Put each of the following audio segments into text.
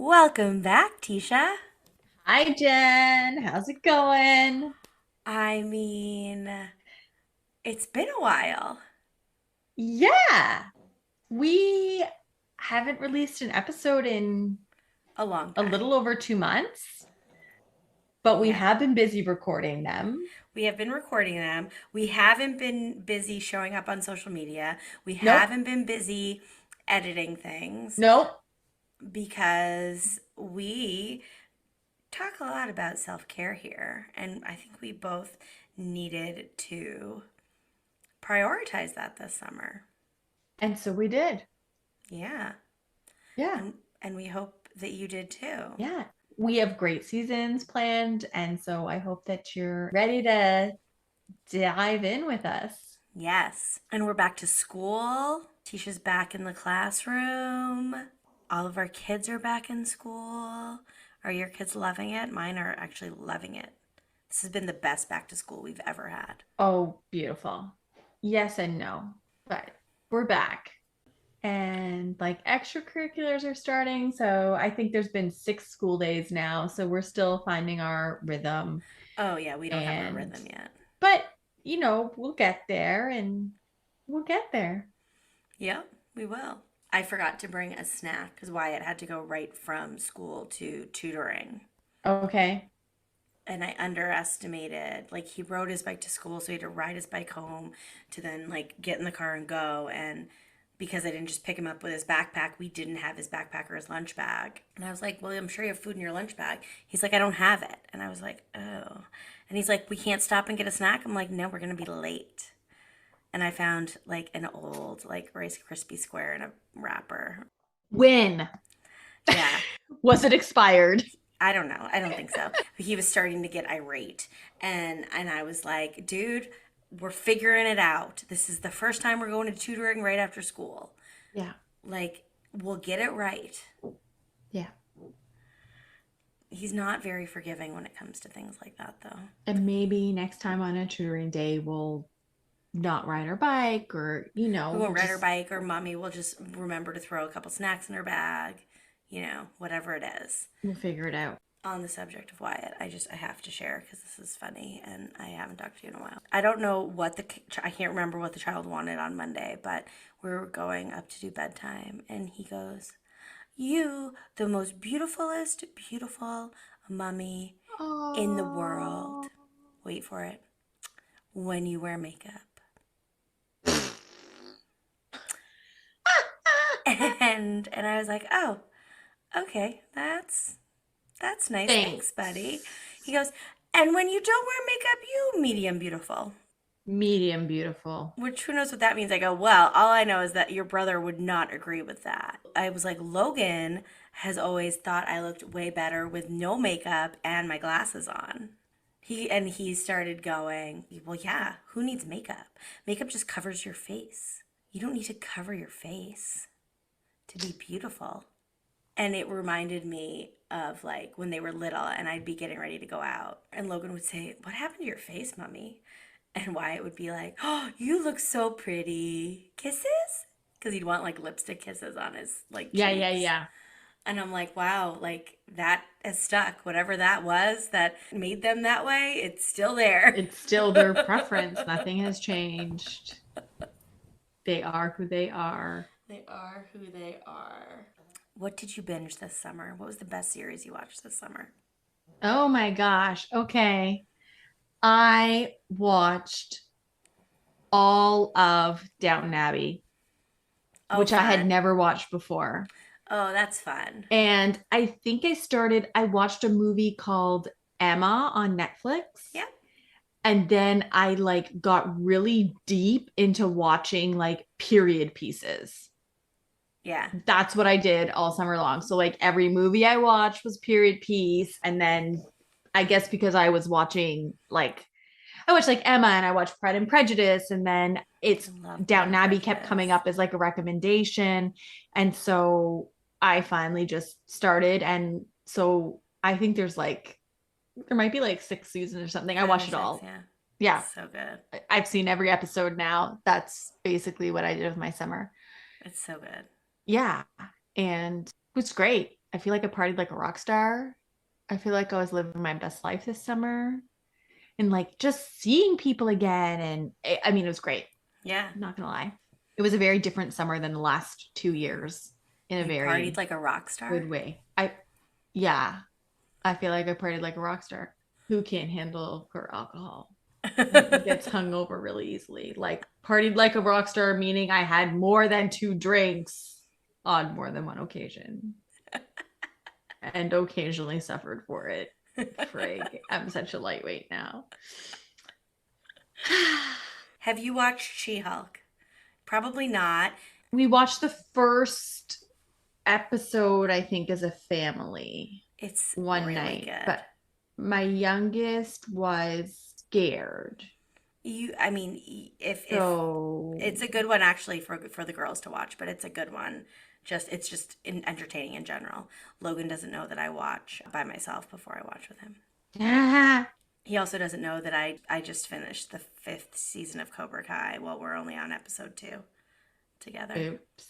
Welcome back, Tisha. Hi, Jen. How's it going? I mean, it's been a while. Yeah, we haven't released an episode in A long a time. little over 2 months, but we Yeah. have been busy recording them. We have been recording them. We haven't been busy showing up on social media. We Nope, haven't been busy editing things nope. because we talk a lot about self care here. And I think we both needed to prioritize that this summer. And so we did. Yeah. Yeah, And we hope that you did too. yeah. We have great seasons planned, and so I hope that you're ready to dive in with us. Yes. And we're back to school. Tisha's back in the classroom. All of our kids are back in school. Are your kids loving it? Mine are actually loving it. This has been the best back to school we've ever had. Oh, beautiful. Yes and no, but we're back. And like extracurriculars are starting. So I think there's been 6 school days now. So we're still finding our rhythm. Oh, yeah, we don't have our And, rhythm yet. but, we'll get there and we'll get there. Yep, we will. I forgot to bring a snack because Wyatt had to go right from school to tutoring. Okay. And I underestimated, like, he rode his bike to school, so he had to ride his bike home to then, like, get in the car and go. And because I didn't just pick him up with his backpack, we didn't have his backpack or his lunch bag. And I was like, well, I'm sure you have food in your lunch bag. He's like, I don't have it. And I was like, oh. And he's like, we can't stop and get a snack. I'm like, no, we're going to be late. And I found like an old, like, Rice Krispie square in a wrapper. When Yeah. was it expired? I don't know. I don't think so. But he was starting to get irate. And I was like, dude, we're figuring it out. This is the first time we're going to tutoring right after school. Yeah. Like, we'll get it right. Yeah. He's not very forgiving when it comes to things like that, though. And maybe next time on a tutoring day, we'll not ride our bike or, We won't we'll ride her just, bike, or mommy will just remember to throw a couple snacks in her bag, whatever it is. we'll figure it out. On the subject of Wyatt, I have to share because this is funny and I haven't talked to you in a while. I don't know what I can't remember what the child wanted on Monday, but we were going up to do bedtime and he goes, "You, the most beautifulest, beautiful mummy in the world." Oh. Wait for it. When you wear makeup. And I was like, "Oh, okay. That's nice. Thanks, buddy." Thanks. He goes, "And when you don't wear makeup, you medium beautiful." Medium beautiful. Which, who knows what that means? I go, "Well, all I know is that your brother would not agree with that." I was like, Logan has always thought I looked way better with no makeup and my glasses on. He started going, "Well, yeah, who needs makeup? Makeup just covers your face. You don't need to cover your face to be beautiful." And it reminded me of like when they were little and I'd be getting ready to go out. And Logan would say, "What happened to your face, mommy?" And Wyatt would be like, "Oh, you look so pretty. Kisses?" Because he'd want like lipstick kisses on his like Yeah, yeah, cheeks. yeah. And I'm like, wow, like that has stuck. Whatever that was that made them that way, it's still there. It's still their preference. Nothing has changed. They are who they are. They are who they are. What did you binge this summer? What was the best series you watched this summer? Oh my gosh. Okay. I watched all of Downton Abbey, Oh, which I had fun. never watched before. Oh, that's fun. And I think I watched a movie called Emma on Netflix. Yep. And then I like got really deep into watching like period pieces. Yeah. That's what I did all summer long. So like every movie I watched was period piece. And then I guess because I was watching like I watched like Emma and I watched Pride and Prejudice, and then I it's love Pride Downton and Abbey kept coming Prejudice. up as like a recommendation. And so I finally just started. And so I think there might be like 6 seasons or something. I 5 or watched it 6, all. yeah. Yeah. It's so good. I've seen every episode now. That's basically what I did with my summer. It's so good. Yeah. And it was great. I feel like I partied like a rock star. I feel like I was living my best life this summer and like just seeing people again. And I mean, it was great. Yeah. I'm not gonna lie. It was a very different summer than the last 2 years in a You partied very like a rock star? good way. Yeah, I feel like I partied like a rock star. Who can't handle her alcohol? Like gets hungover really easily. Like partied like a rock star, meaning I had more than 2 drinks on more than one occasion, and occasionally suffered for it. Frig, I'm such a lightweight now. Have you watched She-Hulk? Probably not. We watched the first episode, I think, as a family It's one really night, good. but my youngest was scared. I mean, if So, it's a good one actually for the girls to watch, but it's a good one. It's just entertaining in general. Logan doesn't know that I watch by myself before I watch with him. ah, He also doesn't know that I just finished the 5th season of Cobra Kai while we're only on episode 2 together. oops.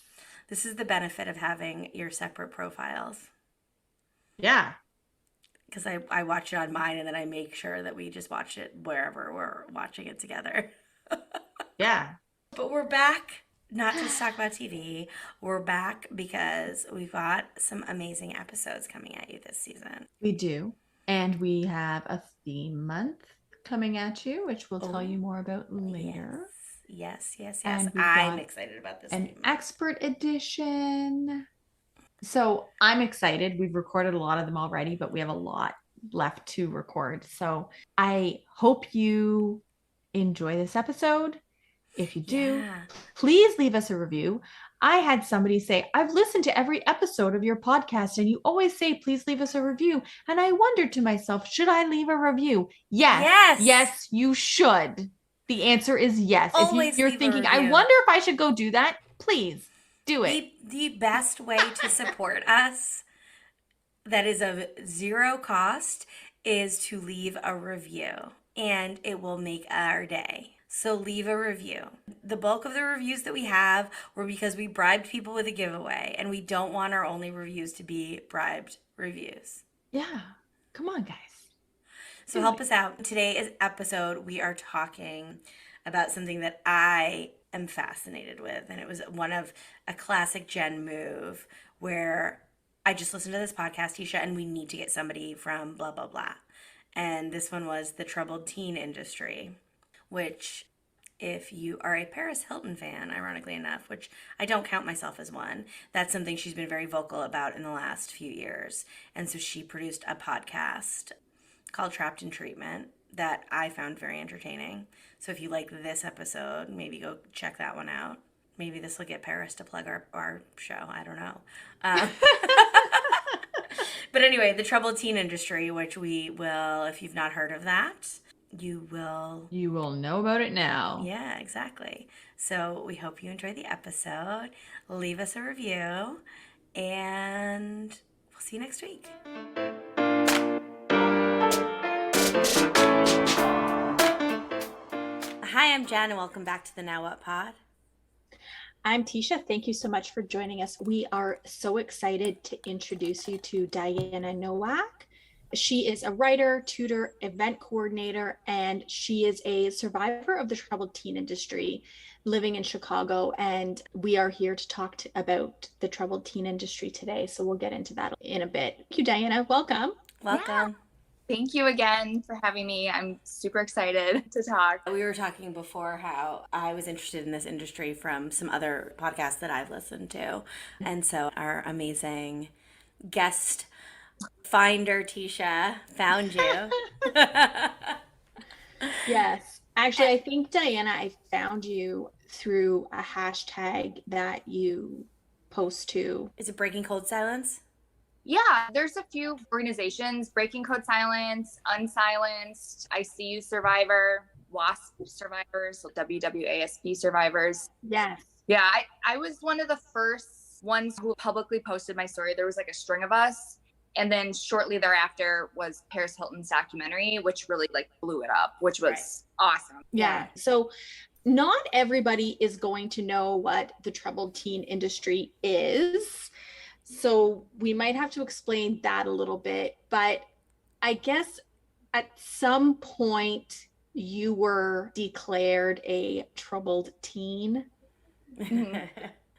This is the benefit of having your separate profiles. Yeah, Because I watch it on mine and then I make sure that we just watch it wherever we're watching it together. yeah, But we're back not just to talk about TV. We're back because we've got some amazing episodes coming at you this season. we do. And we have a theme month coming at you, which we'll tell Oh, you more about yes. later. Yes. And we've I'm got excited about this an theme month. expert edition. So I'm excited. We've recorded a lot of them already, but we have a lot left to record. So I hope you enjoy this episode. If you do, Yeah. please leave us a review. I had somebody say, I've listened to every episode of your podcast and you always say, please leave us a review. And I wondered to myself, should I leave a review? Yes, Yes. yes, you should. The answer is yes. If Always you're leave a thinking, I review. wonder if I should go do that, please do it. The best way to support us that is of zero cost is to leave a review and it will make our day. So leave a review. The bulk of the reviews that we have were because we bribed people with a giveaway and we don't want our only reviews to be bribed reviews. Yeah. Come on, guys. So help us out. Today's episode, we are talking about something that I am fascinated with. And it was one of a classic Jen move where I just listened to this podcast, Tisha, and we need to get somebody from blah, blah, blah. And this one was the troubled teen industry, which if you are a Paris Hilton fan, ironically enough, which I don't count myself as one, that's something she's been very vocal about in the last few years. And so she produced a podcast called Trapped in Treatment that I found very entertaining. So if you like this episode, maybe go check that one out. Maybe this will get Paris to plug our show. I don't know. But anyway, the troubled teen industry, which we will, if you've not heard of that, you will. You will know about it now. Yeah, exactly. So we hope you enjoy the episode. Leave us a review, and we'll see you next week. Hi, I'm Jen, and welcome back to the Now What Pod. I'm Tisha. Thank you so much for joining us. We are so excited to introduce you to Diana Nowak. She is a writer, tutor, event coordinator, and she is a survivor of the troubled teen industry living in Chicago. And we are here to talk about the troubled teen industry today. So we'll get into that in a bit. Thank you, Diana. Welcome. Welcome. Thank you again for having me. I'm super excited to talk. We were talking before how I was interested in this industry from some other podcasts that I've listened to. And so our amazing guest finder, Tisha, found you. Yes. Actually, I think, Diana, I found you through a hashtag that you post to. Is it Breaking Cold Silence? Yeah, there's a few organizations: Breaking Code Silence, Unsilenced, ICU Survivor, WASP Survivors, so WWASP Survivors. Yes. Yeah, I was one of the first ones who publicly posted my story. There was like a string of us. And then shortly thereafter was Paris Hilton's documentary, which really like blew it up, which was awesome. Yeah. So not everybody is going to know what the troubled teen industry is. So we might have to explain that a little bit, but I guess at some point you were declared a troubled teen. Mhm.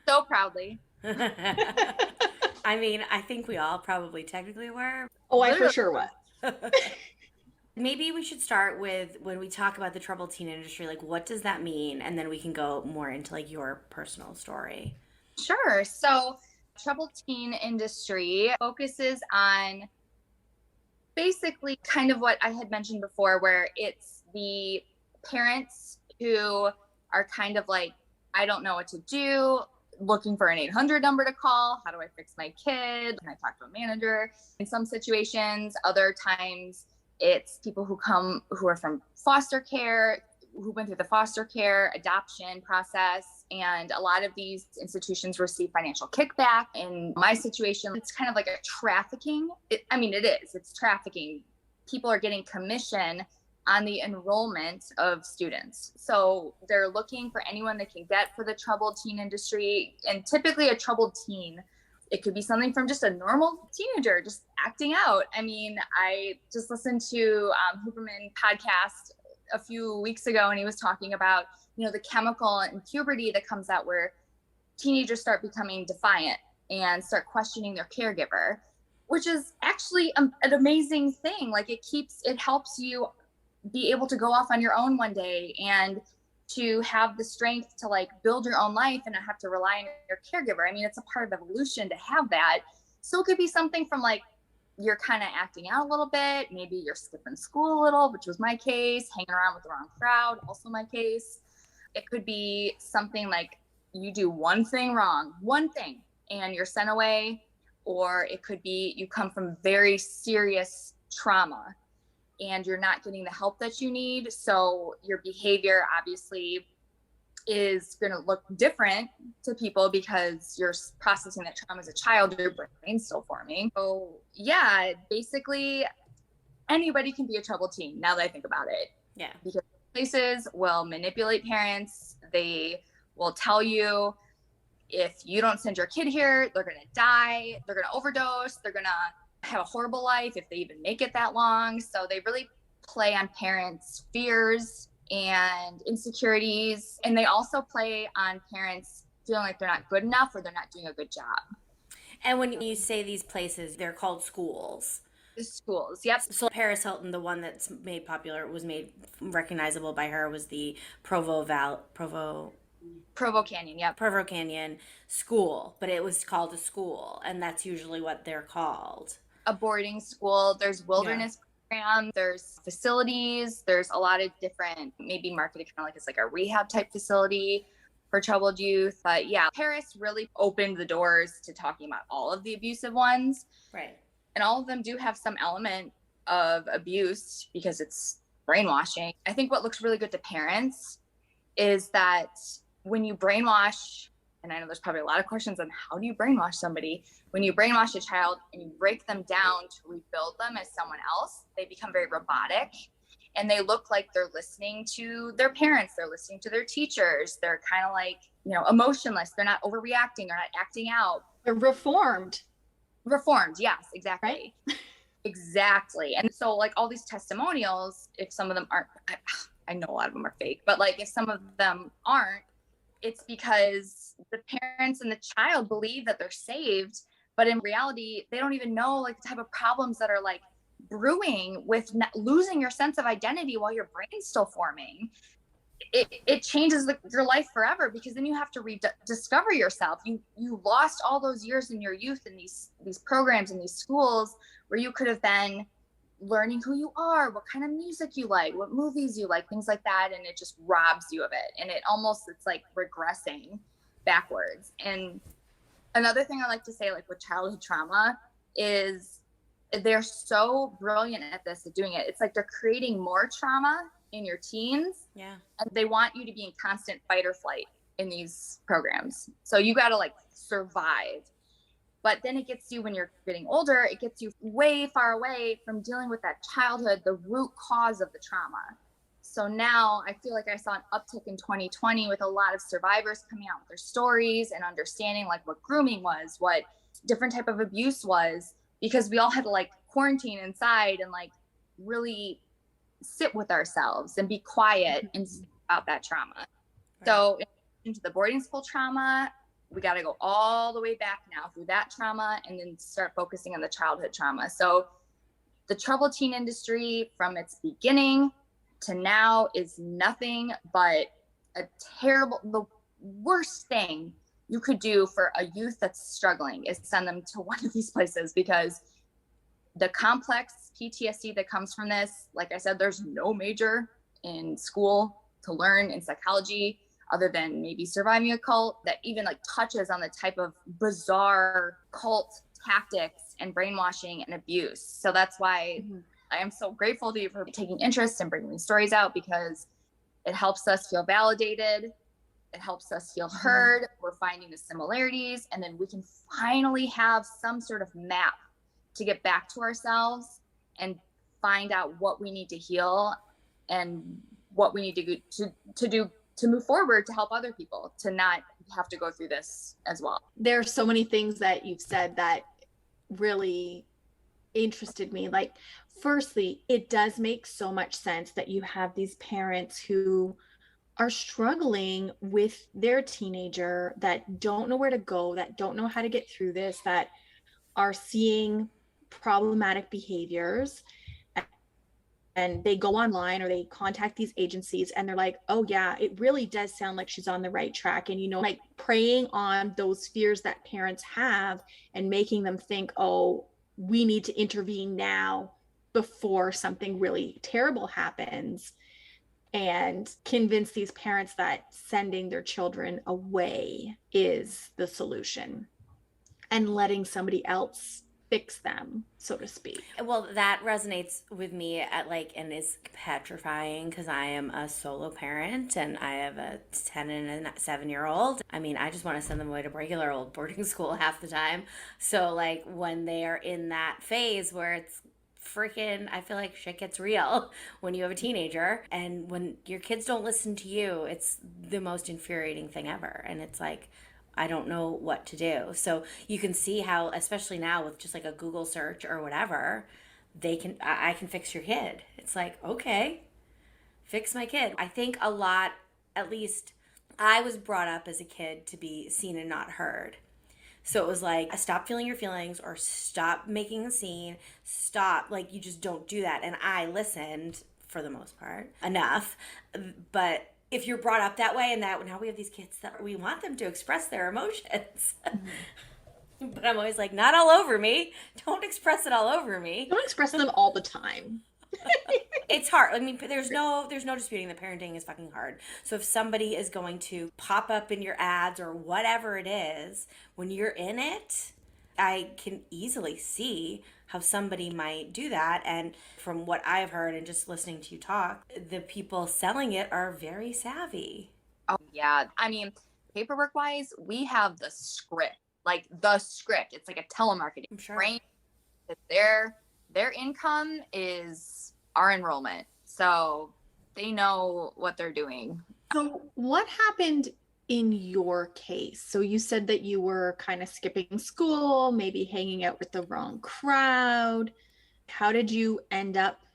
So proudly. I mean, I think we all probably technically were. Oh, I for Literally. sure was. Maybe we should start with when we talk about the troubled teen industry, like what does that mean? And then we can go more into like your personal story. Sure. So, troubled teen industry focuses on basically kind of what I had mentioned before, where it's the parents who are kind of like, I don't know what to do, looking for an 800 number to call. How do I fix my kid? Can I talk to a manager? In some situations, other times, it's people who are from foster care, who went through the foster care adoption process. And a lot of these institutions receive financial kickback. In my situation, it's kind of like a trafficking. It is, it's trafficking. People are getting commission on the enrollment of students. So they're looking for anyone they can get for the troubled teen industry. And typically a troubled teen, it could be something from just a normal teenager just acting out. I mean, I just listened to Huberman podcast a few weeks ago, and he was talking about, the chemical in puberty that comes out where teenagers start becoming defiant and start questioning their caregiver, which is actually an amazing thing. Like it helps you be able to go off on your own one day and to have the strength to like build your own life and not have to rely on your caregiver. I mean, it's a part of evolution to have that. So it could be something from like, you're kind of acting out a little bit. Maybe you're skipping school a little, which was my case, hanging around with the wrong crowd, also my case. It could be something like you do one thing wrong, and you're sent away. Or it could be you come from very serious trauma and you're not getting the help that you need. So your behavior obviously is going to look different to people because you're processing that trauma as a child, your brain's still forming. So yeah, basically anybody can be a troubled teen now that I think about it. Yeah. Because places will manipulate parents. They will tell you if you don't send your kid here, they're going to die, they're going to overdose, they're going to have a horrible life if they even make it that long. So they really play on parents' fears and insecurities. And they also play on parents feeling like they're not good enough or they're not doing a good job. And when you say these places, they're called schools. The schools, yep. So Paris Hilton, the one that's made popular, was made recognizable by her, was the Provo Canyon, yep. Provo Canyon school, but it was called a school, and that's usually what they're called. A boarding school. There's wilderness programs, there's facilities, there's a lot of different, maybe marketed kind of like it's like a rehab type facility for troubled youth. But yeah, Paris really opened the doors to talking about all of the abusive ones. Right. And all of them do have some element of abuse because it's brainwashing. I think what looks really good to parents is that when you brainwash, and I know there's probably a lot of questions on how do you brainwash somebody. When you brainwash a child and you break them down to rebuild them as someone else, they become very robotic and they look like they're listening to their parents. They're listening to their teachers. They're kind of like, emotionless. They're not overreacting. They're not acting out. They're reformed. Yes, exactly. Right? Exactly. And so like all these testimonials, if some of them aren't, I know a lot of them are fake, but like if some of them aren't, it's because the parents and the child believe that they're saved, but in reality, they don't even know like the type of problems that are like brewing with losing your sense of identity while your brain's still forming. It changes your life forever because then you have to rediscover yourself. You lost all those years in your youth in these programs in these schools where you could have been learning who you are, what kind of music you like, what movies you like, things like that. And it just robs you of it. And it's like regressing backwards. And another thing I like to say, like with childhood trauma, is they're so brilliant at this, at doing it. It's like they're creating more trauma in your teens. Yeah. And they want you to be in constant fight or flight in these programs. So you got to like survive. But then it gets you, when you're getting older, it gets you way far away from dealing with that childhood, the root cause of the trauma. So now I feel like I saw an uptick in 2020 with a lot of survivors coming out with their stories and understanding like what grooming was, what different type of abuse was, because we all had to like quarantine inside and like really sit with ourselves and be quiet and speak about that trauma. Right. So into the boarding school trauma, we got to go all the way back now through that trauma and then start focusing on the childhood trauma. So the troubled teen industry from its beginning to now is nothing but a terrible, the worst thing you could do for a youth that's struggling is send them to one of these places, because the complex PTSD that comes from this, like I said, there's no major in school to learn in psychology other than maybe surviving a cult that even like touches on the type of bizarre cult tactics and brainwashing and abuse. So that's why I am so grateful to you for taking interest and bringing these stories out, because it helps us feel validated. It helps us feel heard. We're finding the similarities, and then we can finally have some sort of map to get back to ourselves and find out what we need to heal and what we need to do to move forward to help other people to not have to go through this as well. There are so many things that you've said that really interested me. Like, firstly, it does make so much sense that you have these parents who are struggling with their teenager, that don't know where to go, that don't know how to get through this, that are seeing problematic behaviors, and they go online or they contact these agencies and they're like, oh yeah, it really does sound like she's on the right track. And, you know, like preying on those fears that parents have and making them think, oh, we need to intervene now before something really terrible happens, and convince these parents that sending their children away is the solution and letting somebody else fix them, so to speak. Well, that resonates with me at like, and is petrifying, because I am a solo parent and I have a 10 and a 7-year-old. I mean, I just want to send them away to regular old boarding school half the time. So like when they are in that phase where it's freaking, I feel like shit gets real when you have a teenager, and when your kids don't listen to you, it's the most infuriating thing ever. And it's like, I don't know what to do. So you can see how, especially now with just like a Google search or whatever, I can fix your kid. It's like, okay, fix my kid. I think a lot, at least I was brought up as a kid to be seen and not heard. So it was like, stop feeling your feelings, or stop making a scene, stop, like, you just don't do that. And I listened for the most part enough. But if you're brought up that way, and that now we have these kids that we want them to express their emotions. But I'm always like, not all over me. Don't express it all over me. Don't express them all the time. It's hard. I mean, there's no disputing that parenting is fucking hard. So if somebody is going to pop up in your ads or whatever it is, when you're in it, I can easily see how somebody might do that. And from what I've heard and just listening to you talk, the people selling it are very savvy. Oh yeah. I mean, paperwork wise, we have the script, like the script. It's like a telemarketing. I'm sure. Right? Their income is our enrollment. So they know what they're doing. So what happened in your case? So you said that you were kind of skipping school, maybe hanging out with the wrong crowd. How did you end up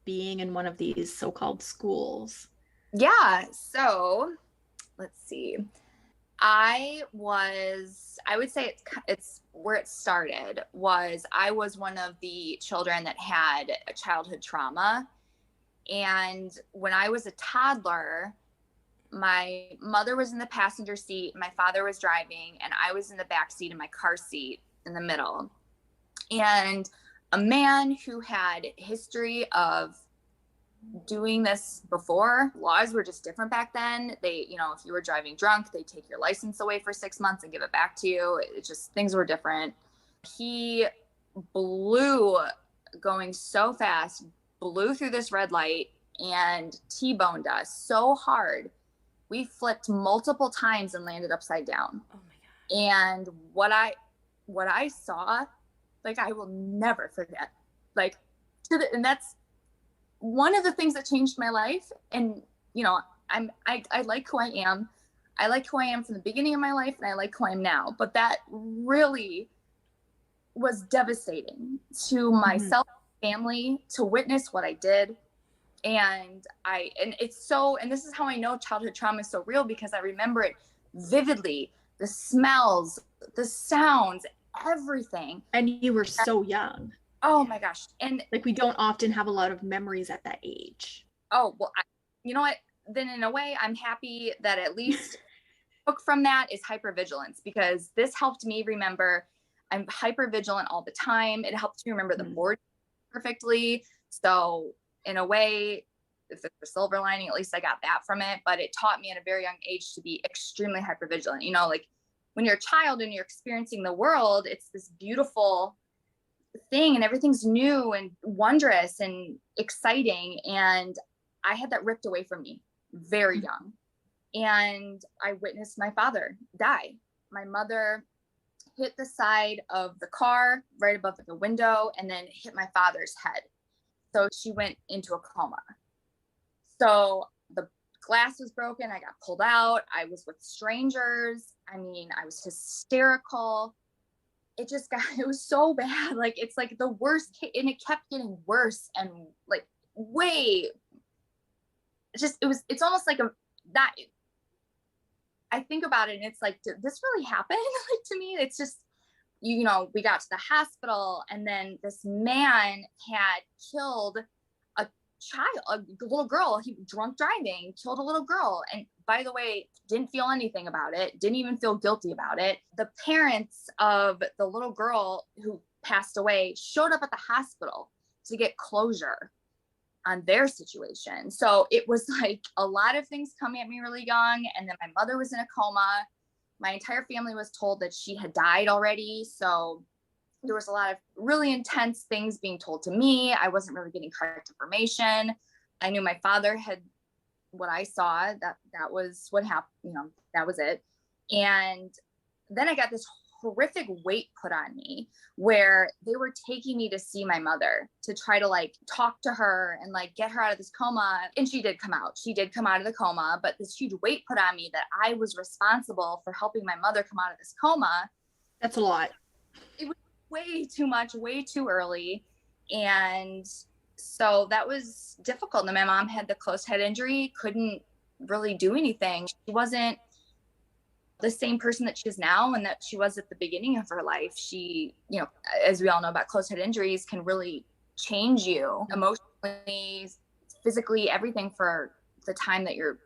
being in one of these so-called schools? Yeah. So let's see. I would say it's where it started was I was one of the children that had a childhood trauma. And when I was a toddler, my mother was in the passenger seat, my father was driving, and I was in the back seat in my car seat in the middle. And a man who had history of doing this before, laws were just different back then. They, you know, if you were driving drunk, they take your license away for 6 months and give it back to you. It just, things were different. He blew, going so fast, blew through this red light and T-boned us so hard. We flipped multiple times and landed upside down. Oh my God. And what I saw, like, I will never forget. Like, and that's one of the things that changed my life. And, you know, I like who I am. I like who I am from the beginning of my life, and I like who I am now. But that really was devastating to myself, family, to witness what I did. And this is how I know childhood trauma is so real, because I remember it vividly, the smells, the sounds, everything. And you were so young. Oh my gosh. And like, we don't often have a lot of memories at that age. Oh, well, you know what? Then in a way, I'm happy that at least took from that is hypervigilance, because this helped me remember I'm hypervigilant all the time. It helped me remember the board perfectly. So in a way, if it's a silver lining, at least I got that from it. But it taught me at a very young age to be extremely hypervigilant. You know, like when you're a child and you're experiencing the world, it's this beautiful thing and everything's new and wondrous and exciting. And I had that ripped away from me very young. And I witnessed my father die. My mother hit the side of the car right above the window and then hit my father's head. So she went into a coma. So the glass was broken. I got pulled out. I was with strangers. I mean, I was hysterical. It was so bad. Like, it's like the worst case, and it kept getting worse and like way, it's almost like I think about it and it's like, did this really happen? Like, to me, it's just, we got to the hospital and then this man had killed a child, a little girl. He drunk driving, killed a little girl. And by the way, didn't feel anything about it. Didn't even feel guilty about it. The parents of the little girl who passed away showed up at the hospital to get closure on their situation. So it was like a lot of things coming at me really young. And then my mother was in a coma. My entire family was told that she had died already. So there was a lot of really intense things being told to me. I wasn't really getting correct information. I knew my father had what I saw, that was what happened, that was it. And then I got this horrific weight put on me where they were taking me to see my mother to try to like talk to her and like get her out of this coma. And she did come out of the coma, but this huge weight put on me that I was responsible for helping my mother come out of this coma. That's a lot. It was way too much, way too early. And so that was difficult. And then my mom had the closed head injury, couldn't really do anything. She wasn't the same person that she is now and that she was at the beginning of her life. She, as we all know about closed head injuries, can really change you emotionally, physically, everything for the time that you're,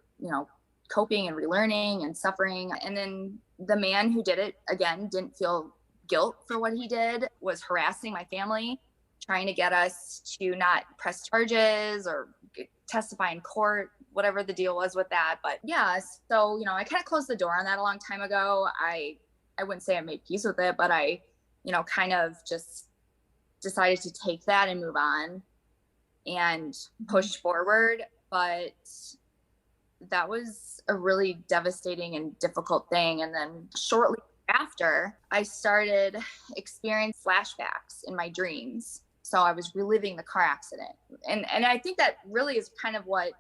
coping and relearning and suffering. And then the man who did it, again, didn't feel guilt for what he did, was harassing my family, trying to get us to not press charges or testify in court, whatever the deal was with that. But yeah, so, I kind of closed the door on that a long time ago. I wouldn't say I made peace with it, but I, kind of just decided to take that and move on and push forward. But that was a really devastating and difficult thing. And then shortly after, I started experiencing flashbacks in my dreams. So I was reliving the car accident. And I think that really is kind of what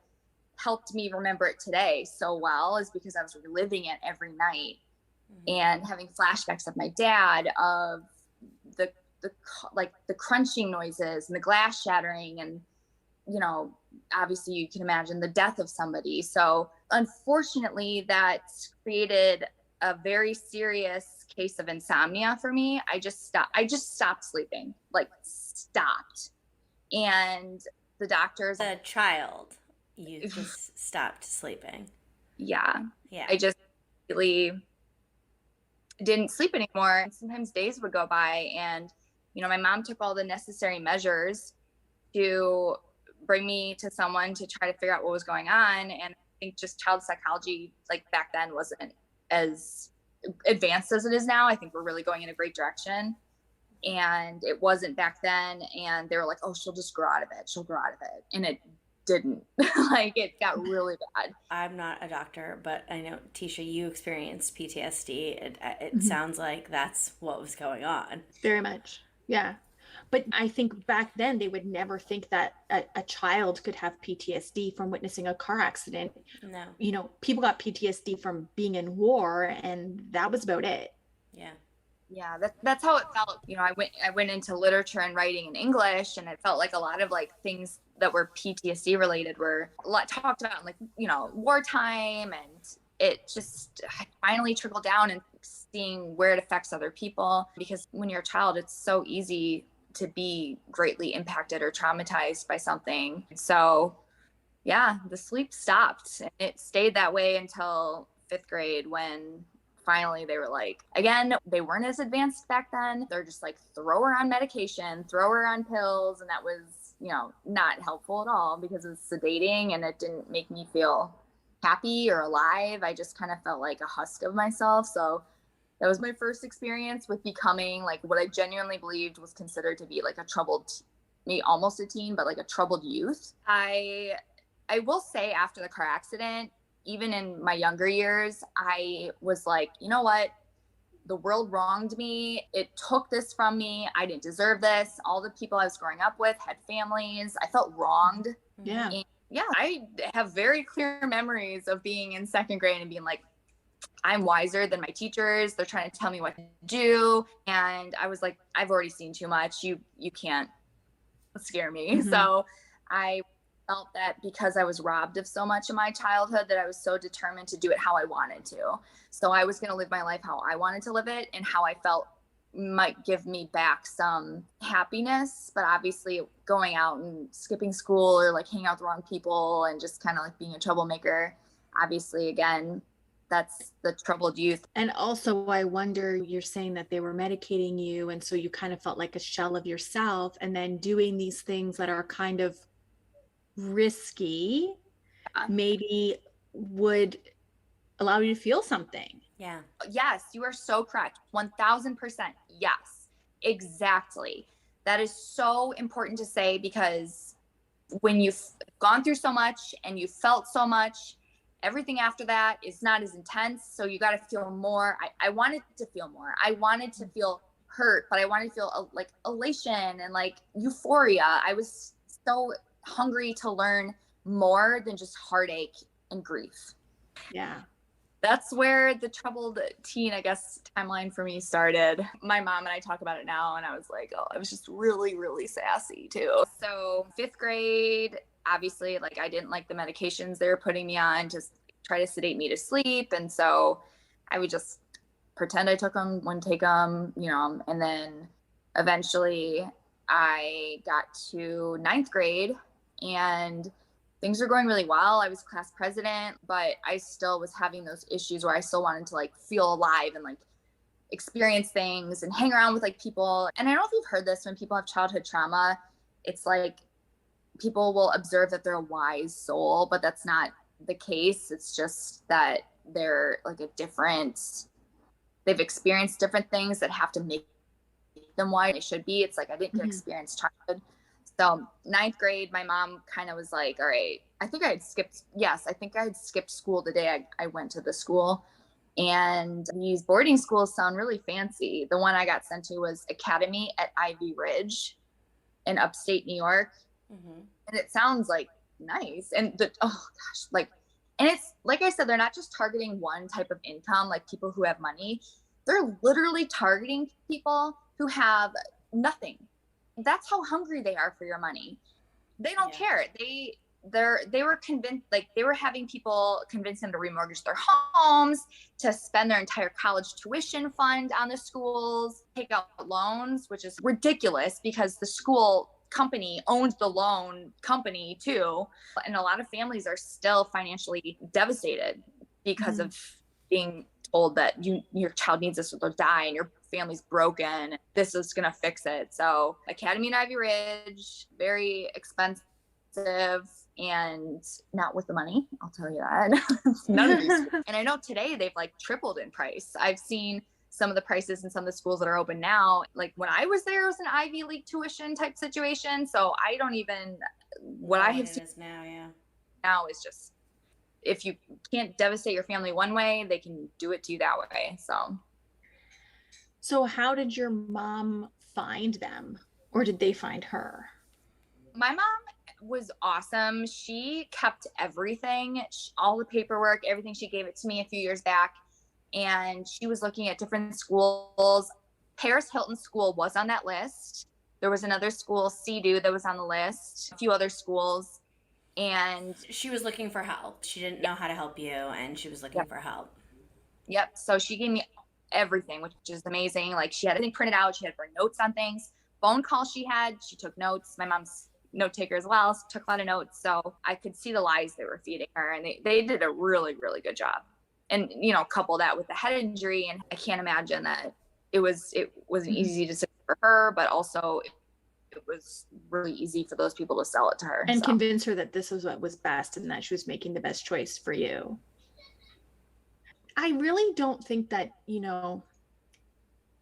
helped me remember it today so well, is because I was reliving it every night and having flashbacks of my dad, of the crunching noises and the glass shattering, and obviously you can imagine the death of somebody. So unfortunately, that created a very serious case of insomnia for me. I just stopped sleeping, stopped. And the doctors, a child, you just stopped sleeping. Yeah. I just really didn't sleep anymore. Sometimes days would go by and, my mom took all the necessary measures to bring me to someone to try to figure out what was going on. And I think just child psychology, back then, wasn't as advanced as it is now. I think we're really going in a great direction. And it wasn't back then. And they were like, oh, she'll just grow out of it. And it didn't. It got really bad. I'm not a doctor, but I know, Tisha, you experienced PTSD. It sounds like that's what was going on. Very much. Yeah. But I think back then they would never think that a child could have PTSD from witnessing a car accident. No. People got PTSD from being in war, and that was about it. Yeah. Yeah, that's how it felt. I went into literature and writing in English, and it felt like a lot of like things that were PTSD related were a lot talked about in like, wartime, and it just finally trickled down and seeing where it affects other people, because when you're a child, it's so easy to be greatly impacted or traumatized by something. So yeah, the sleep stopped, and it stayed that way until 5th grade, when finally they were like, again, they weren't as advanced back then. They're just like, throw her on medication, throw her on pills. And that was, not helpful at all, because it was sedating and it didn't make me feel happy or alive. I just kind of felt like a husk of myself. So that was my first experience with becoming like what I genuinely believed was considered to be like a troubled, me almost a teen, but like a troubled youth. I will say, after the car accident, even in my younger years, I was like, you know what? The world wronged me. It took this from me. I didn't deserve this. All the people I was growing up with had families. I felt wronged. Yeah. And yeah, I have very clear memories of being in 2nd grade and being like, I'm wiser than my teachers. They're trying to tell me what to do. And I was like, I've already seen too much. You can't scare me. Mhm. So I felt that because I was robbed of so much in my childhood, that I was so determined to do it how I wanted to. So I was going to live my life how I wanted to live it, and how I felt might give me back some happiness. But obviously going out and skipping school, or like hanging out with the wrong people and just kind of like being a troublemaker, obviously, again, that's the troubled youth. And also, I wonder, you're saying that they were medicating you, and so you kind of felt like a shell of yourself, and then doing these things that are kind of risky maybe would allow you to feel something. Yeah. Yes, you are so correct. 1000%. Yes, exactly. That is so important to say, because when you've gone through so much and you felt so much, everything after that is not as intense. So you got to feel more. I wanted to feel more. I wanted to feel hurt, but I wanted to feel like elation and like euphoria. I was so hungry to learn more than just heartache and grief. Yeah. That's where the troubled teen, I guess, timeline for me started. My mom and I talk about it now, and I was like, oh, I was just really, really sassy too. So 5th grade, obviously, like, I didn't like the medications they were putting me on, just try to sedate me to sleep. And so I would just pretend I took them, wouldn't take them, and then eventually I got to 9th grade, and things were going really well. I was class president, but I still was having those issues where I still wanted to like feel alive and like experience things and hang around with like people. And I don't know if you've heard this, when people have childhood trauma, it's like people will observe that they're a wise soul, but that's not the case. It's just that they're like they've experienced different things that have to make them why they should be. It's like I didn't get experience childhood. So 9th grade, my mom kind of was like, all right, I think I had skipped school the day I went to the school. And these boarding schools sound really fancy. The one I got sent to was Academy at Ivy Ridge in upstate New York. Mm-hmm. And it sounds like nice. And and it's like I said, they're not just targeting one type of income, like people who have money. They're literally targeting people who have nothing. That's how hungry they are for your money. They don't care. They were convinced, like they were having people convince them to remortgage their homes, to spend their entire college tuition fund on the schools, take out loans, which is ridiculous because the school company owns the loan company too. And a lot of families are still financially devastated because of being told that your child needs this or they'll die, and your family's broken. This is gonna fix it. So Academy and Ivy Ridge, very expensive and not worth the money. I'll tell you that. None of these. And I know today they've like tripled in price. I've seen some of the prices in some of the schools that are open now. Like when I was there, it was an Ivy League tuition type situation. So I don't even, what I have seen now is just, if you can't devastate your family one way, they can do it to you that way. So how did your mom find them, or did they find her? My mom was awesome. She kept everything, all the paperwork, everything. She gave it to me a few years back, and she was looking at different schools. Paris Hilton School was on that list. There was another school, CDU, that was on the list, a few other schools. And she was looking for help. She didn't know how to help you, and she was looking for help. Yep. So she gave me everything, which is amazing. Like, she had everything printed out. She had her notes on things, phone calls she had. She took notes. My mom's note taker as well, so took a lot of notes. So I could see the lies they were feeding her, and they did a really, really good job. And, you know, couple that with the head injury, and I can't imagine that it was an easy decision for her, but also it was really easy for those people to sell it to her and convince her that this was what was best and that she was making the best choice for you. I really don't think that, you know,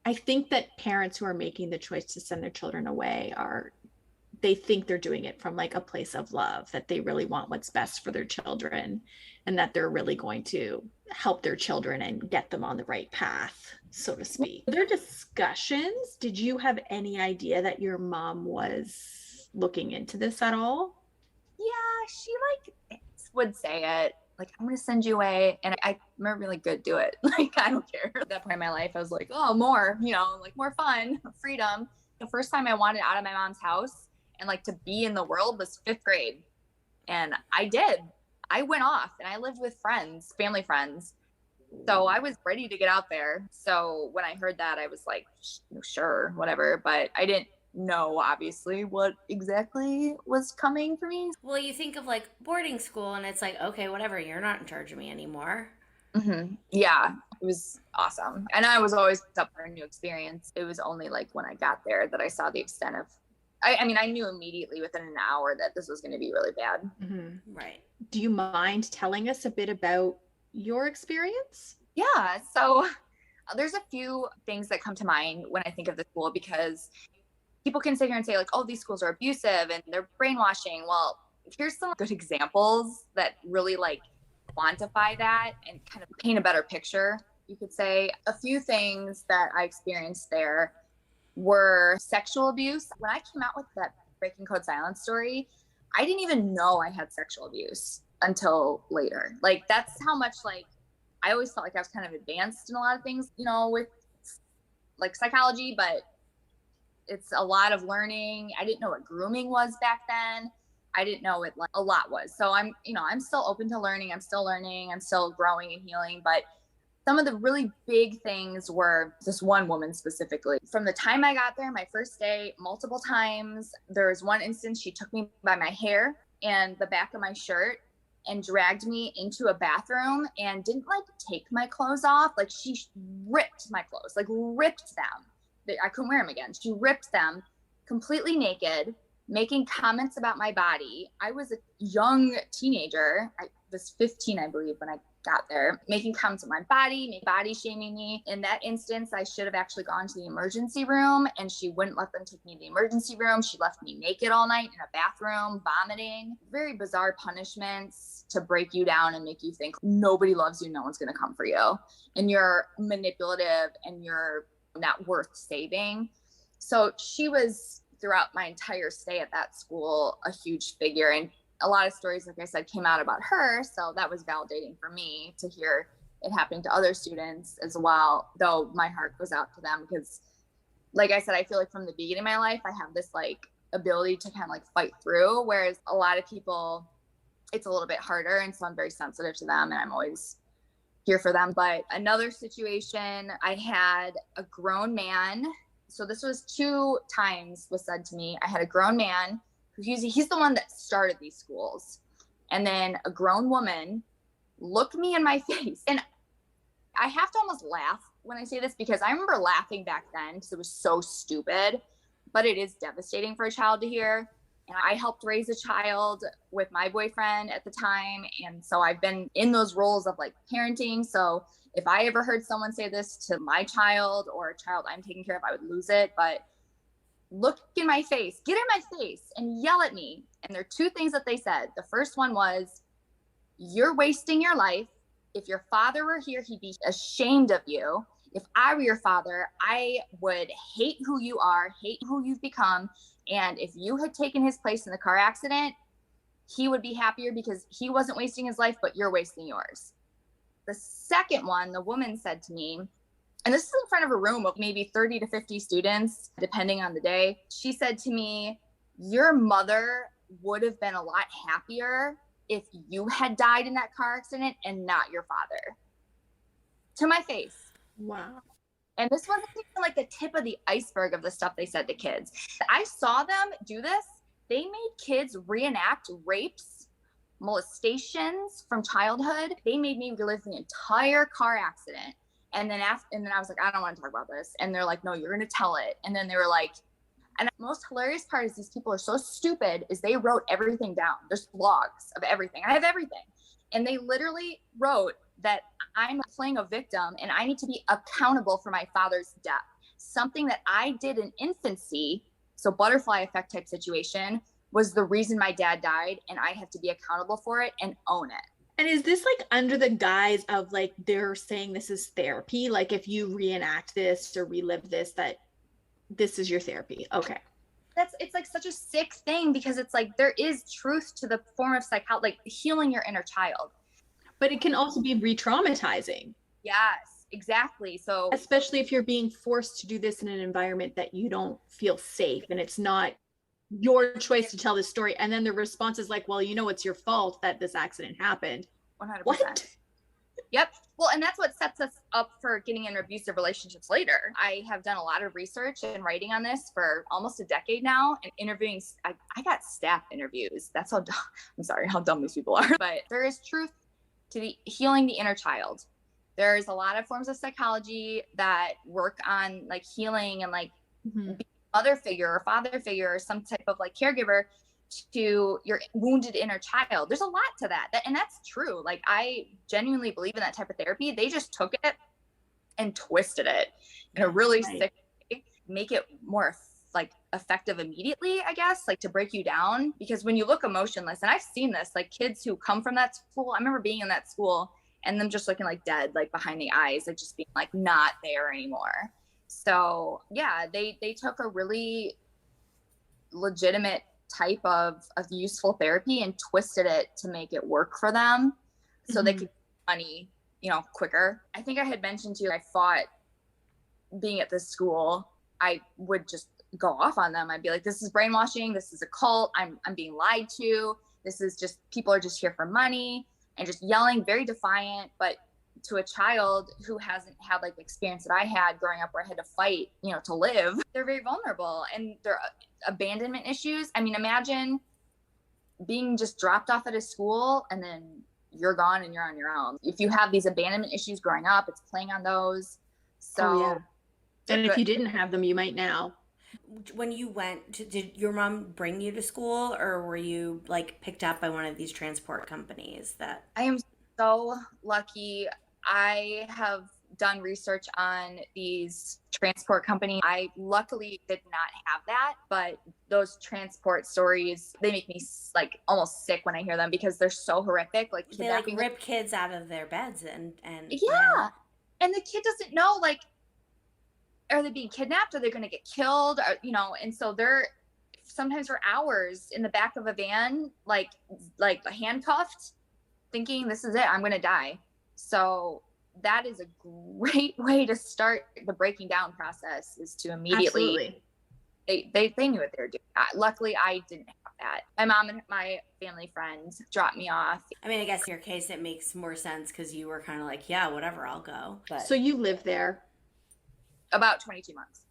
I think that parents who are making the choice to send their children away they think they're doing it from like a place of love, that they really want what's best for their children and that they're really going to help their children and get them on the right path, so to speak. Were there discussions? Did you have any idea that your mom was looking into this at all? Yeah, she like would say it. Like, I'm going to send you away. And I remember being like, good, do it. Like, I don't care. At that point in my life, I was like, oh, more, you know, like more fun, freedom. The first time I wanted out of my mom's house and like to be in the world was 5th grade. And I did. I went off and I lived with friends, family friends. So I was ready to get out there. So when I heard that, I was like, sure, whatever. But I didn't know, obviously, what exactly was coming for me. Well, you think of like boarding school and it's like, okay, whatever, you're not in charge of me anymore. Mm-hmm. Yeah, it was awesome. And I was always up for a new experience. It was only like when I got there that I saw the extent of, I mean, I knew immediately within an hour that this was going to be really bad. Mm-hmm. Right. Do you mind telling us a bit about your experience? Yeah, so there's a few things that come to mind when I think of the school, because people can sit here and say like, oh, these schools are abusive and they're brainwashing. Well, here's some good examples that really like quantify that and kind of paint a better picture, you could say. A few things that I experienced there were sexual abuse. When I came out with that Breaking Code Silence story, I didn't even know I had sexual abuse until later. Like, that's how much, like, I always felt like I was kind of advanced in a lot of things, you know, with like psychology, but it's a lot of learning. I didn't know what grooming was back then. I didn't know what like a lot was. So I'm still open to learning. I'm still learning. I'm still growing and healing. But some of the really big things were this one woman specifically. From the time I got there, my first day, multiple times, there was one instance she took me by my hair and the back of my shirt and dragged me into a bathroom and didn't like take my clothes off. Like, she ripped my clothes, like ripped them. I couldn't wear them again. She ripped them completely naked, making comments about my body. I was a young teenager. I was 15, I believe, when I got there, making comments on my body shaming me. In that instance, I should have actually gone to the emergency room, and she wouldn't let them take me to the emergency room. She left me naked all night in a bathroom, vomiting. Very bizarre punishments to break you down and make you think nobody loves you, no one's going to come for you, and you're manipulative and you're not worth saving. So she was, throughout my entire stay at that school, a huge figure. And a lot of stories, like I said, came out about her. So that was validating for me to hear it happening to other students as well, though my heart goes out to them because, like I said, I feel like from the beginning of my life, I have this like ability to kind of like fight through, whereas a lot of people, it's a little bit harder. And so I'm very sensitive to them and I'm always here for them. But another situation, I had a grown man. So this was 2 times was said to me. I had a grown man who he's the one that started these schools. And then a grown woman looked me in my face. And I have to almost laugh when I say this because I remember laughing back then because it was so stupid, but it is devastating for a child to hear. And I helped raise a child with my boyfriend at the time. And so I've been in those roles of like parenting. So if I ever heard someone say this to my child or a child I'm taking care of, I would lose it. But look in my face, get in my face and yell at me. And there are 2 things that they said. The first one was, you're wasting your life. If your father were here, he'd be ashamed of you. If I were your father, I would hate who you are, hate who you've become. And if you had taken his place in the car accident, he would be happier because he wasn't wasting his life, but you're wasting yours. The second one, the woman said to me, And this is in front of a room of maybe 30 to 50 students, depending on the day. She said to me, your mother would have been a lot happier if you had died in that car accident and not your father. To my face. Wow. And this wasn't even like the tip of the iceberg of the stuff they said to kids. I saw them do this. They made kids reenact rapes, molestations from childhood. They made me relive the entire car accident. And then I was like, I don't want to talk about this. And they're like, no, you're going to tell it. And then they were like, and the most hilarious part is these people are so stupid is they wrote everything down. There's blogs of everything. I have everything. And they literally wrote that I'm playing a victim and I need to be accountable for my father's death. Something that I did in infancy, so butterfly effect type situation, was the reason my dad died, and I have to be accountable for it and own it. And is this like under the guise of like they're saying this is therapy? Like if you reenact this or relive this, that this is your therapy? Okay. It's like such a sick thing, because it's like there is truth to the form of psychology, like healing your inner child. But it can also be re-traumatizing. Yes, exactly. So especially if you're being forced to do this in an environment that you don't feel safe and it's not your choice to tell this story. And then the response is like, well, you know, it's your fault that this accident happened. 100%. What? Yep. Well, and that's what sets us up for getting in abusive relationships later. I have done a lot of research and writing on this for almost a decade now, and interviewing. I got staff interviews. That's how dumb, I'm sorry, how dumb these people are. But there is truth to the healing the inner child. There's a lot of forms of psychology that work on like healing and like being a mother figure or father figure or some type of like caregiver to your wounded inner child. There's a lot to that. And that's true. Like I genuinely believe in that type of therapy. They just took it and twisted it in a really sick way, make it more like effective immediately, I guess, like to break you down. Because when you look emotionless, and I've seen this, like kids who come from that school, I remember being in that school and them just looking like dead, like behind the eyes, like just being like not there anymore. So yeah, they took a really legitimate type of useful therapy and twisted it to make it work for them so they could get money, you know, quicker. I think I had mentioned to you, I fought being at this school. I would just go off on them. I'd be like, this is brainwashing. This is a cult. I'm being lied to. This is just, people are just here for money, and just yelling, very defiant. But to a child who hasn't had like the experience that I had growing up where I had to fight, you know, to live, they're very vulnerable, and their abandonment issues. I mean, imagine being just dropped off at a school and then you're gone and you're on your own. If you have these abandonment issues growing up, it's playing on those. So, and if you didn't have them, you might now. When you went to, did your mom bring you to school, or were you like picked up by one of these transport companies? That I am so lucky. I have done research on these transport companies. I luckily did not have that, but those transport stories, they make me like almost sick when I hear them, because they're so horrific. Like they like rip kids out of their beds and yeah. And the kid doesn't know, like, are they being kidnapped? Are they going to get killed? Or, you know, and so they're sometimes for hours in the back of a van, like handcuffed, thinking this is it, I'm going to die. So that is a great way to start the breaking down process, is to immediately, they knew what they were doing. Luckily, I didn't have that. My mom and my family friends dropped me off. I mean, I guess in your case, it makes more sense because you were kind of like, yeah, whatever, I'll go. But so you lived there? About 22 months.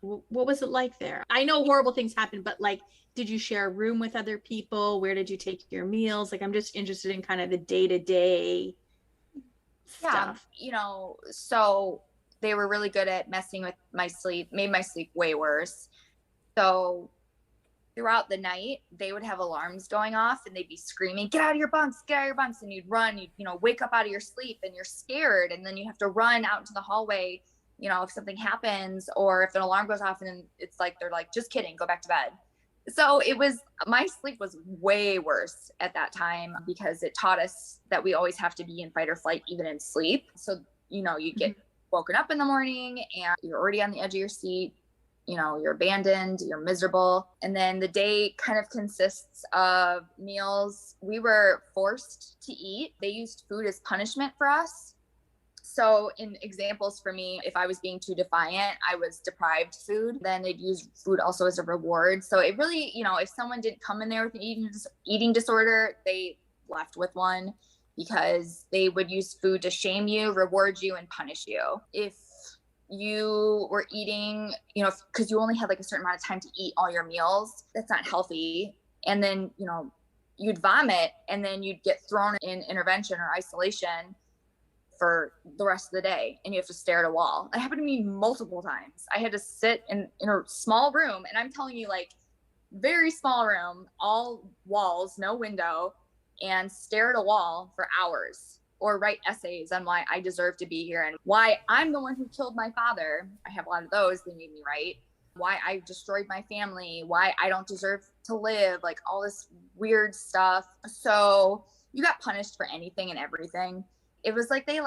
What was it like there? I know horrible things happen, but like, did you share a room with other people? Where did you take your meals? Like, I'm just interested in kind of the day-to-day stuff. You know, so they were really good at messing with my sleep, made my sleep way worse. So throughout the night, they would have alarms going off and they'd be screaming, get out of your bunks, get out of your bunks. And you'd run, you know, wake up out of your sleep and you're scared. And then you have to run out into the hallway, you know, if something happens, or if an alarm goes off and then it's like, they're like, just kidding, go back to bed. So my sleep was way worse at that time, because it taught us that we always have to be in fight or flight, even in sleep. So, you know, you get woken up in the morning and you're already on the edge of your seat, you know, you're abandoned, you're miserable. And then the day kind of consists of meals. We were forced to eat. They used food as punishment for us. So in examples for me, if I was being too defiant, I was deprived food. Then they'd use food also as a reward. So it really, if someone didn't come in there with an eating disorder, they left with one, because they would use food to shame you, reward you, and punish you. If you were eating, because you only had like a certain amount of time to eat all your meals, that's not healthy. And then, you'd vomit, and then you'd get thrown in intervention or isolation for the rest of the day, and you have to stare at a wall. It happened to me multiple times. I had to sit in a small room, and I'm telling you, like, very small room, all walls, no window, and stare at a wall for hours, or write essays on why I deserve to be here and why I'm the one who killed my father. I have a lot of those they made me write. Why I destroyed my family, why I don't deserve to live, like all this weird stuff. So you got punished for anything and everything. It was like they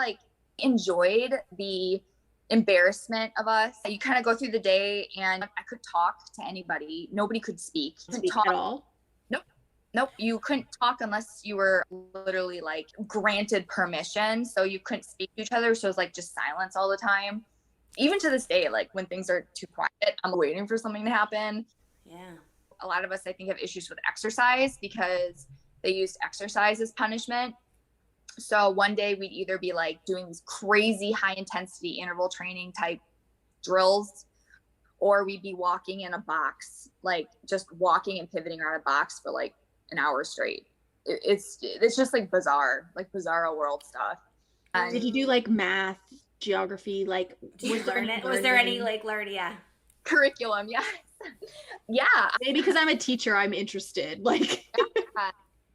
enjoyed the embarrassment of us. You kind of go through the day, and I could talk to anybody. Nobody could speak. Speak at all? Nope. You couldn't talk unless you were literally granted permission. So you couldn't speak to each other. So it was just silence all the time. Even to this day, when things are too quiet, I'm waiting for something to happen. Yeah. A lot of us, I think, have issues with exercise because they used exercise as punishment. So one day we'd either be doing these crazy high intensity interval training type drills, or we'd be walking in a box, just walking and pivoting around a box for an hour straight. It's just bizarro world stuff. Did you do math, geography? Did you learn it? Was there any yeah. Curriculum? Yes. Yeah. Maybe because I'm a teacher, I'm interested. Yeah.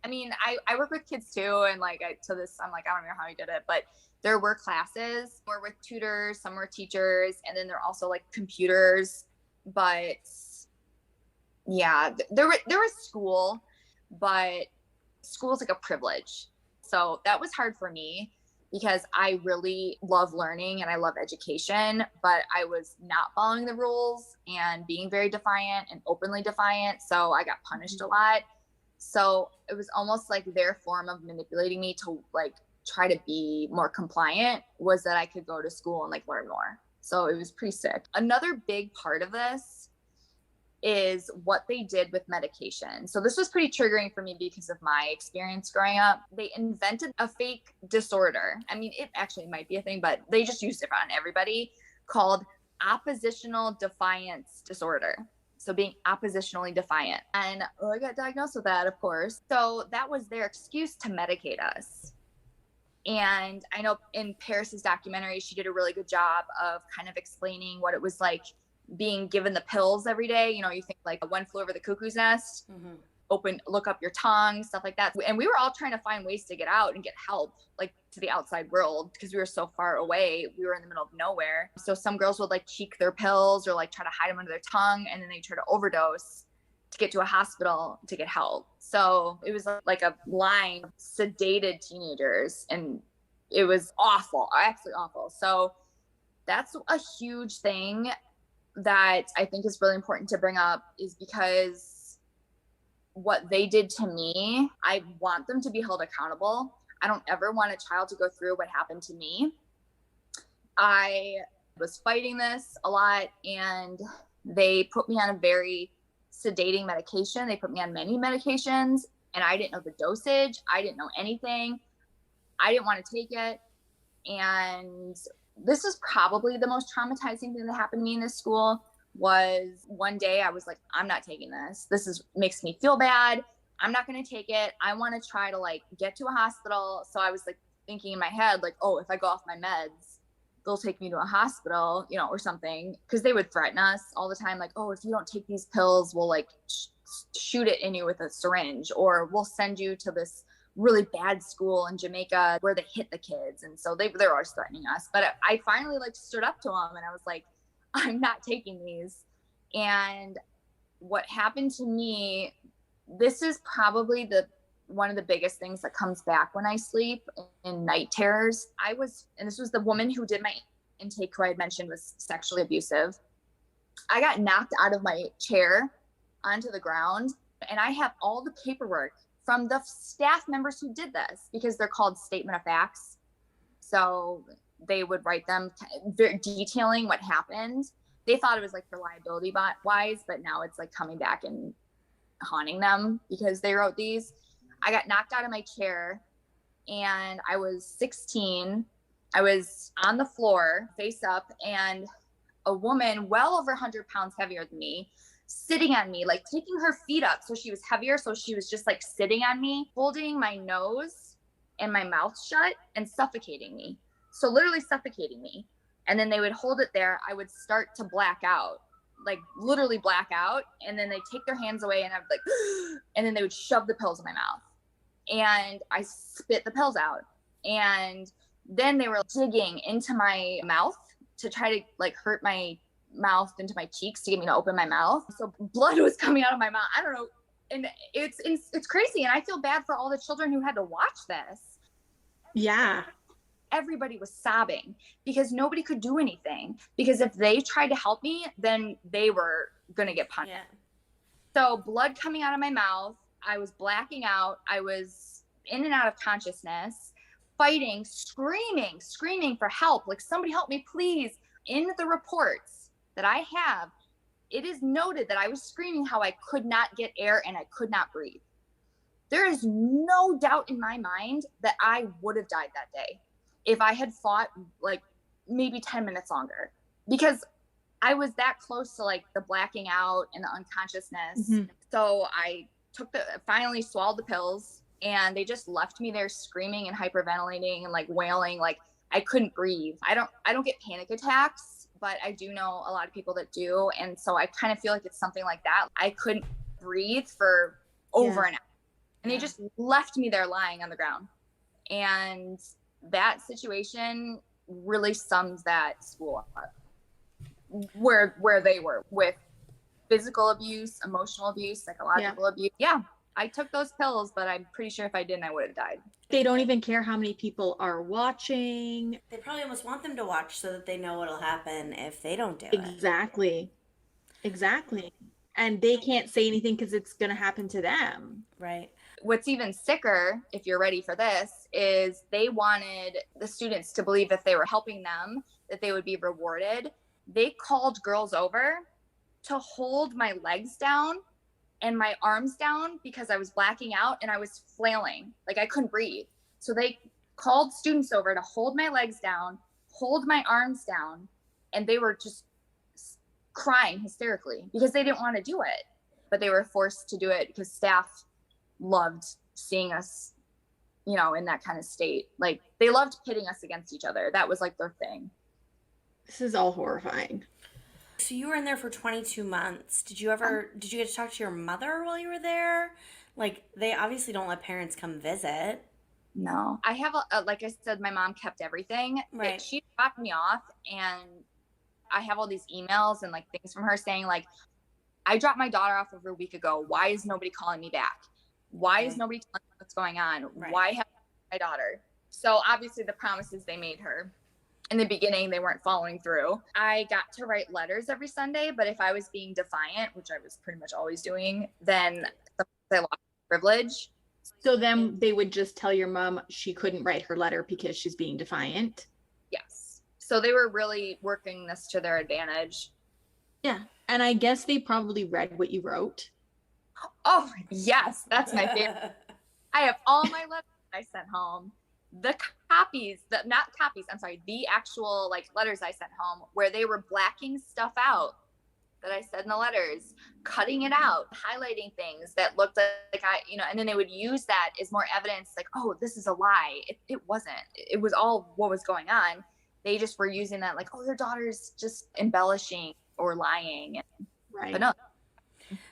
I mean, I work with kids too, and I'm I don't know how I did it, but there were classes, more with tutors, some were teachers, and then there are also computers. But yeah, there was school, but school's a privilege. So that was hard for me because I really love learning and I love education, but I was not following the rules and being very defiant and openly defiant. So I got punished a lot. So it was almost their form of manipulating me to try to be more compliant, was that I could go to school and learn more. So it was pretty sick. Another big part of this is what they did with medication. So this was pretty triggering for me because of my experience growing up. They invented a fake disorder. I mean, it actually might be a thing, but they just used it on everybody, called oppositional defiance disorder. So being oppositionally defiant. And I got diagnosed with that, of course. So that was their excuse to medicate us. And I know in Paris's documentary, she did a really good job of kind of explaining what it was like being given the pills every day. You think One Flew Over the Cuckoo's Nest, look up your tongue, stuff like that. And we were all trying to find ways to get out and get help, to the outside world, because we were so far away. We were in the middle of nowhere. So some girls would cheek their pills or try to hide them under their tongue, and then they try to overdose to get to a hospital to get help. So it was a line of sedated teenagers, and it was awful, absolutely awful. So that's a huge thing that I think is really important to bring up, is because what they did to me, I want them to be held accountable. I don't ever want a child to go through what happened to me. I was fighting this a lot, and they put me on a very sedating medication. They put me on many medications, and I didn't know the dosage. I didn't know anything. I didn't want to take it. And this is probably the most traumatizing thing that happened to me in this school. Was one day I was I'm not taking this. Makes me feel bad. I'm not going to take it. I want to try to get to a hospital. So I was thinking in my head, oh, if I go off my meds, they'll take me to a hospital, or something. Cause they would threaten us all the time. Oh, if you don't take these pills, we'll shoot it in you with a syringe, or we'll send you to this really bad school in Jamaica where they hit the kids. And so they're always threatening us. But I finally stood up to them, and I was I'm not taking these. And what happened to me, this is probably one of the biggest things that comes back when I sleep, in night terrors. And this was the woman who did my intake, who I had mentioned was sexually abusive. I got knocked out of my chair onto the ground, and I have all the paperwork from the staff members who did this, because they're called statement of facts. So they would write them detailing what happened. They thought it was like for liability wise, but now it's like coming back and haunting them because they wrote these. I got knocked out of my chair and I was 16. I was on the floor face up, and a woman well over 100 pounds heavier than me sitting on me, like taking her feet up so she was heavier, so she was just like sitting on me, holding my nose and my mouth shut and suffocating me. So literally suffocating me. And then they would hold it there. I would start to black out, like literally black out, and then they take their hands away and I would like and then they would shove the pills in my mouth and I spit the pills out. And then they were digging into my mouth to try to like hurt my mouth into my cheeks to get me to open my mouth. So blood was coming out of my mouth. I don't know. And it's crazy. And I feel bad for all the children who had to watch this. Yeah. Everybody was sobbing because nobody could do anything. Because if they tried to help me, then they were going to get punished. Yeah. So blood coming out of my mouth. I was blacking out. I was in and out of consciousness, fighting, screaming for help. Like, somebody help me, please. In the reports that I have, it is noted that I was screaming how I could not get air and I could not breathe. There is no doubt in my mind that I would have died that day if I had fought like maybe 10 minutes longer, because I was that close to like the blacking out and the unconsciousness. Mm-hmm. So I finally swallowed the pills, and they just left me there screaming and hyperventilating and like wailing, like I couldn't breathe. I don't get panic attacks, but I do know a lot of people that do. And so I kind of feel like it's something like that. I couldn't breathe for over an hour, and they just left me there lying on the ground. And that situation really sums that school up, where they were with physical abuse, emotional abuse, psychological abuse. Yeah, I took those pills, but I'm pretty sure if I didn't, I would have died. They don't even care how many people are watching. They probably almost want them to watch so that they know what'll happen if they don't do it. Exactly. And they can't say anything because it's going to happen to them. Right. What's even sicker, if you're ready for this, is they wanted the students to believe if they were helping them, that they would be rewarded. They called girls over to hold my legs down and my arms down because I was blacking out and I was flailing, like I couldn't breathe. So they called students over to hold my legs down, hold my arms down, and they were just crying hysterically because they didn't want to do it, but they were forced to do it because staff loved seeing us, you know, in that kind of state. Like, they loved pitting us against each other. That was like their thing. This is all horrifying. So you were in there for 22 months. Did you get to talk to your mother while you were there? Like, they obviously don't let parents come visit. No. I have, like I said, my mom kept everything. Right. She dropped me off, and I have all these emails and like things from her saying like, I dropped my daughter off over a week ago. Why is nobody calling me back? Why is nobody telling me what's going on? Right. Why have my daughter? So obviously the promises they made her in the beginning, they weren't following through. I got to write letters every Sunday, but if I was being defiant, which I was pretty much always doing, then I lost privilege. So then they would just tell your mom she couldn't write her letter because she's being defiant? Yes. So they were really working this to their advantage. Yeah. And I guess they probably read what you wrote. Oh, yes. That's my favorite. I have all my letters I sent home. The actual like letters I sent home where they were blacking stuff out that I said in the letters, cutting it out, highlighting things that looked like and then they would use that as more evidence, like, oh, this is a lie. It wasn't. It was all what was going on. They just were using that like, oh, their daughter's just embellishing or lying. Right. But no.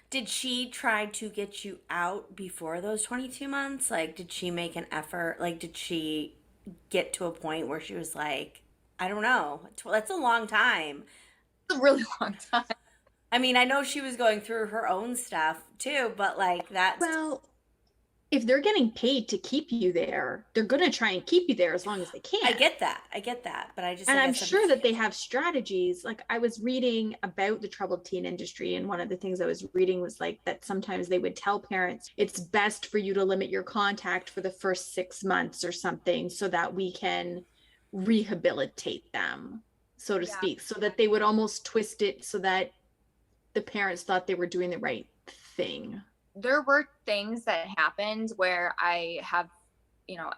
Did she try to get you out before those 22 months? Like, did she make an effort? Like, did she get to a point where she was like, I don't know, that's a long time. It's a really long time. I mean, I know she was going through her own stuff too, but like that's... Well, if they're getting paid to keep you there, they're going to try and keep you there as long as they can. I get that. But I just... And I'm sure that they have strategies. Like, I was reading about the troubled teen industry, and one of the things I was reading was like that sometimes they would tell parents, it's best for you to limit your contact for the first 6 months or something so that we can rehabilitate them, so to Yeah. speak, so that they would almost twist it so that the parents thought they were doing the right thing. There were things that happened where I have,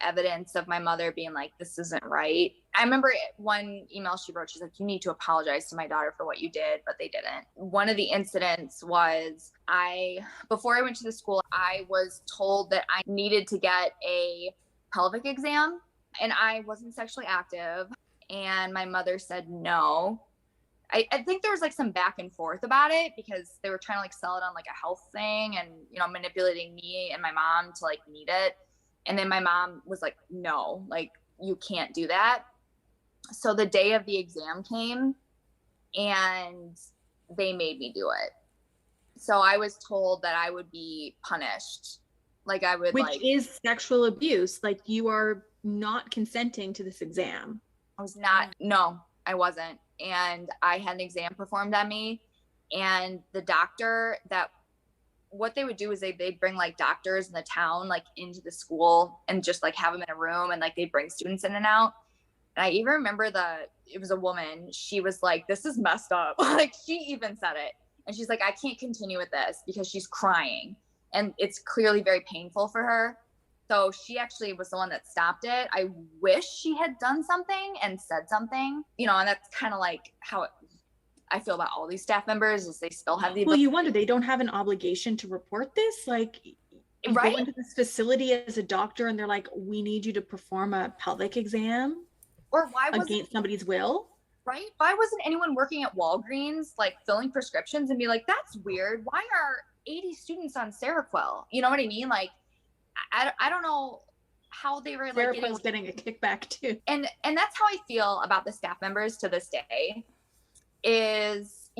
evidence of my mother being like, this isn't right. I remember one email she wrote, she's like, you need to apologize to my daughter for what you did, but they didn't. One of the incidents was before I went to the school, I was told that I needed to get a pelvic exam, and I wasn't sexually active. And my mother said no. I think there was like some back and forth about it because they were trying to like sell it on like a health thing and, manipulating me and my mom to like need it. And then my mom was like, no, like you can't do that. So the day of the exam came and they made me do it. So I was told that I would be punished. Like I would, which is sexual abuse. Like, you are not consenting to this exam. I was not, no, I wasn't. And I had an exam performed on me, and the doctor what they would do is they'd bring like doctors in the town, like into the school and just like have them in a room, and like they'd bring students in and out. And I even remember it was a woman. She was like, this is messed up. Like she even said it. And she's like, I can't continue with this because she's crying and it's clearly very painful for her. So she actually was the one that stopped it. I wish she had done something and said something, and that's kind of like how I feel about all these staff members is they still have the ability. Well, you wonder, they don't have an obligation to report this? Like, you Right? go into this facility as a doctor and they're like, we need you to perform a pelvic exam Or why wasn't against somebody's will? Right? Why wasn't anyone working at Walgreens like filling prescriptions and be like, that's weird. Why are 80 students on Seroquel? You know what I mean? Like, I don't know how they were like getting a kickback too. And that's how I feel about the staff members to this day. Is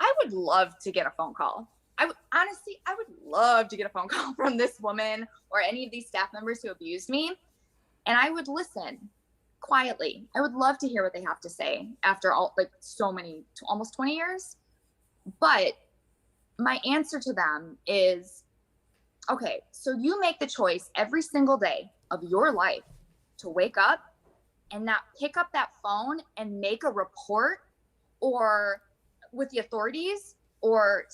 I would love to get a phone call. I would love to get a phone call from this woman or any of these staff members who abused me, and I would listen quietly. I would love to hear what they have to say after almost 20 years. But my answer to them is, okay, so you make the choice every single day of your life to wake up and not pick up that phone and make a report or with the authorities or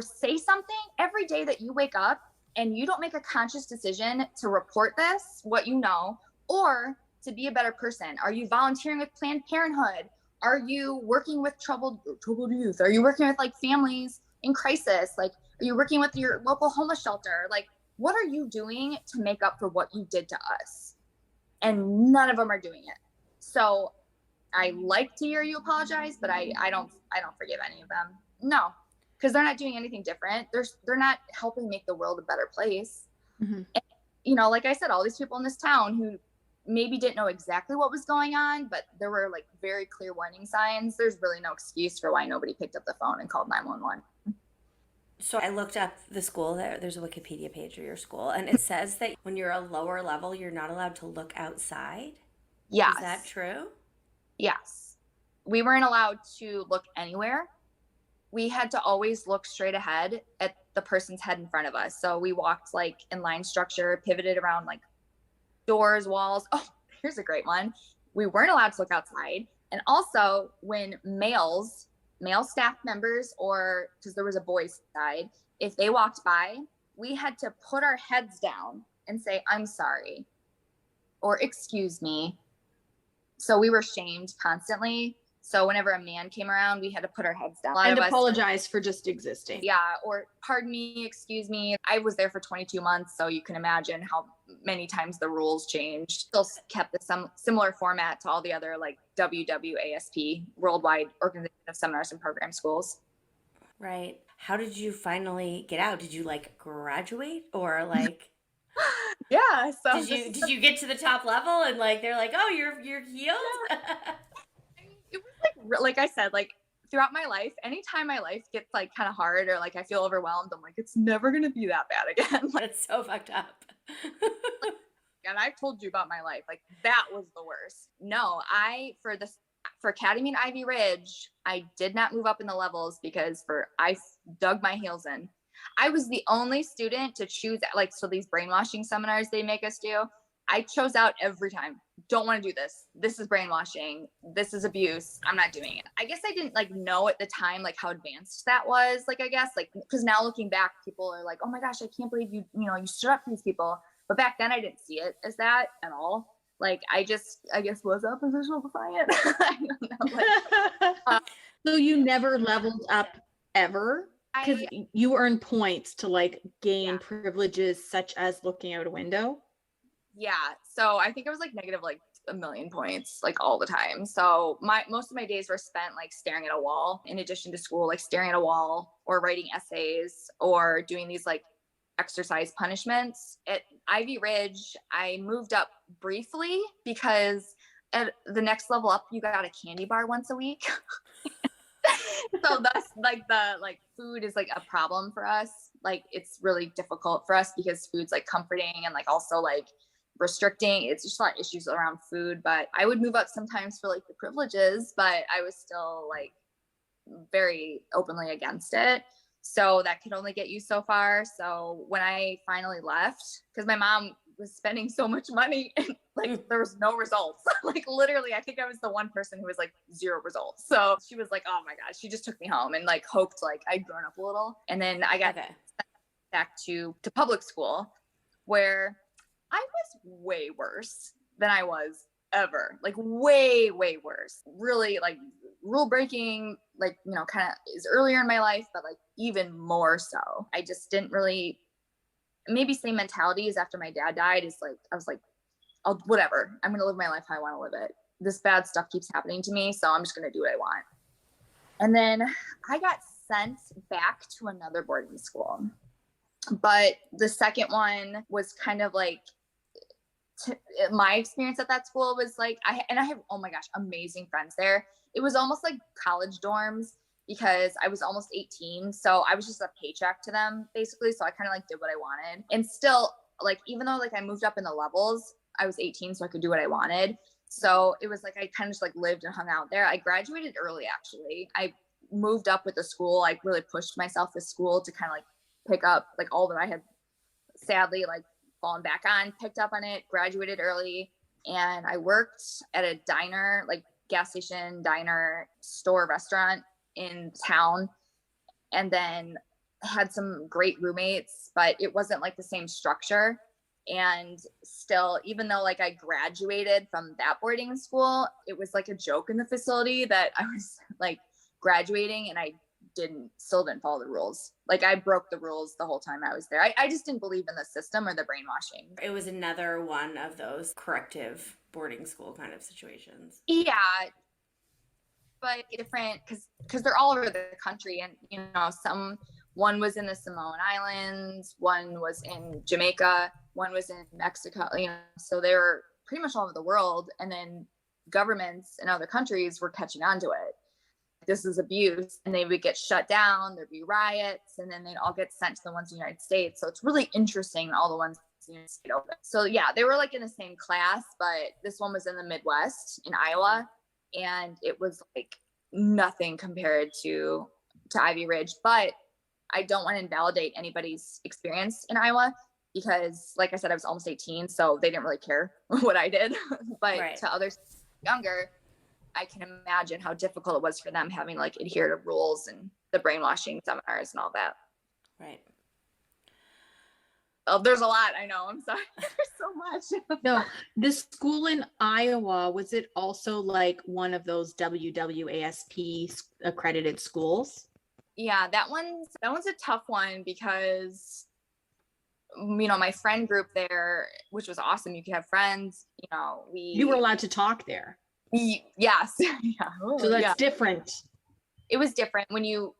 say something every day that you wake up, and you don't make a conscious decision to report this, what you know, or to be a better person. Are you volunteering with Planned Parenthood? Are you working with troubled youth? Are you working with like families in crisis? Like, are you working with your local homeless shelter? Like, what are you doing to make up for what you did to us? And none of them are doing it. So I like to hear you apologize, but I don't forgive any of them. No, because they're not doing anything different. They're not helping make the world a better place. Mm-hmm. And, like I said, all these people in this town who maybe didn't know exactly what was going on, but there were like very clear warning signs. There's really no excuse for why nobody picked up the phone and called 911. So I looked up the school. There's a Wikipedia page of your school, and it says that when you're a lower level, you're not allowed to look outside. Yes. Is that true? Yes. We weren't allowed to look anywhere. We had to always look straight ahead at the person's head in front of us. So we walked like in line structure, pivoted around like doors, walls. Oh, here's a great one. We weren't allowed to look outside. And also when male staff members, or because there was a boys' side, if they walked by, we had to put our heads down and say, I'm sorry, or excuse me. So we were shamed constantly. So whenever a man came around, we had to put our heads down. And apologize for just existing. Yeah, or pardon me, excuse me. I was there for 22 months, so you can imagine how many times the rules changed. Still kept the similar format to all the other like WWASP, Worldwide Organization of Seminars and Program Schools. Right. How did you finally get out? Did you like graduate or like? Yeah. So did you get to the top level and like they're like, oh, you're healed? It was like I said, like throughout my life, anytime my life gets like kind of hard or like I feel overwhelmed, I'm like, it's never gonna be that bad again. Like, That's so fucked up. and I've told you about my life, like that was the worst. No, for Academy and Ivy Ridge, I did not move up in the levels because I dug my heels in. I was the only student to choose, like, so these brainwashing seminars they make us do, I chose out every time. Don't want to do this. This is brainwashing. This is abuse. I'm not doing it. I guess I didn't like know at the time like how advanced that was. Like, I guess like, because now looking back, people are like, oh my gosh, I can't believe you stood up for these people. But back then I didn't see it as that at all. Like, I guess was oppositional defiant. I don't know. Like, so you never leveled up ever? Because you earn points to like gain privileges such as looking out a window. Yeah. So I think I was like negative like a million points like all the time. So most of my days were spent like staring at a wall in addition to school, like staring at a wall or writing essays or doing these like exercise punishments. At Ivy Ridge, I moved up briefly because at the next level up, you got a candy bar once a week. So that's like food is like a problem for us. Like, it's really difficult for us because food's like comforting and like also like restricting. It's just a lot of issues around food. But I would move up sometimes for like the privileges, but I was still like very openly against it. So that could only get you so far. So when I finally left, because my mom was spending so much money and like there was no results. Like, literally, I think I was the one person who was like 0 results. So she was like, oh my gosh, she just took me home and like hoped like I'd grown up a little. And then I got sent back to public school, where I was way worse than I was ever. Like, way, way worse. Really like rule breaking, like, kind of is earlier in my life, but like even more so. I just didn't really, maybe same mentality as after my dad died, is like, I was like, oh, whatever. I'm going to live my life how I want to live it. This bad stuff keeps happening to me, so I'm just going to do what I want. And then I got sent back to another boarding school. But the second one was kind of like, my experience at that school was like, I have, oh my gosh, amazing friends there. It was almost like college dorms because I was almost 18. So I was just a paycheck to them basically. So I kind of like did what I wanted. And still, like, even though like I moved up in the levels, I was 18, so I could do what I wanted. So it was like, I kind of just like lived and hung out there. I graduated early, actually. I moved up with the school. I really pushed myself with school to kind of like pick up like all that I had sadly like fallen back on, picked up on it, graduated early. And I worked at a diner, like gas station, diner, store, restaurant in town. And then had some great roommates, but it wasn't like the same structure. And still, even though like I graduated from that boarding school, it was like a joke in the facility that I was like graduating and I still didn't follow the rules. Like, I broke the rules the whole time I was there. I just didn't believe in the system or the brainwashing. It was another one of those corrective boarding school kind of situations. Yeah, but different because they're all over the country, and one was in the Samoan Islands, one was in Jamaica, one was in Mexico, so they were pretty much all over the world. And then governments in other countries were catching on to it. This is abuse, and they would get shut down, there'd be riots, and then they'd all get sent to the ones in the United States. So it's really interesting, all the ones in the United States open. So yeah, they were like in the same class, but this one was in the Midwest in Iowa, and it was like nothing compared to Ivy Ridge. But I don't want to invalidate anybody's experience in Iowa because, like I said, I was almost 18, so they didn't really care what I did. But to others younger, I can imagine how difficult it was for them having like adhere to rules and the brainwashing seminars and all that. Right. Oh, there's a lot. I know. I'm sorry. There's so much. No, the school in Iowa, was it also like one of those WWASP accredited schools? Yeah, that one's a tough one because my friend group there, which was awesome. You could have friends. You were allowed to talk there. Yes. Yeah. So that's different. It was different when you,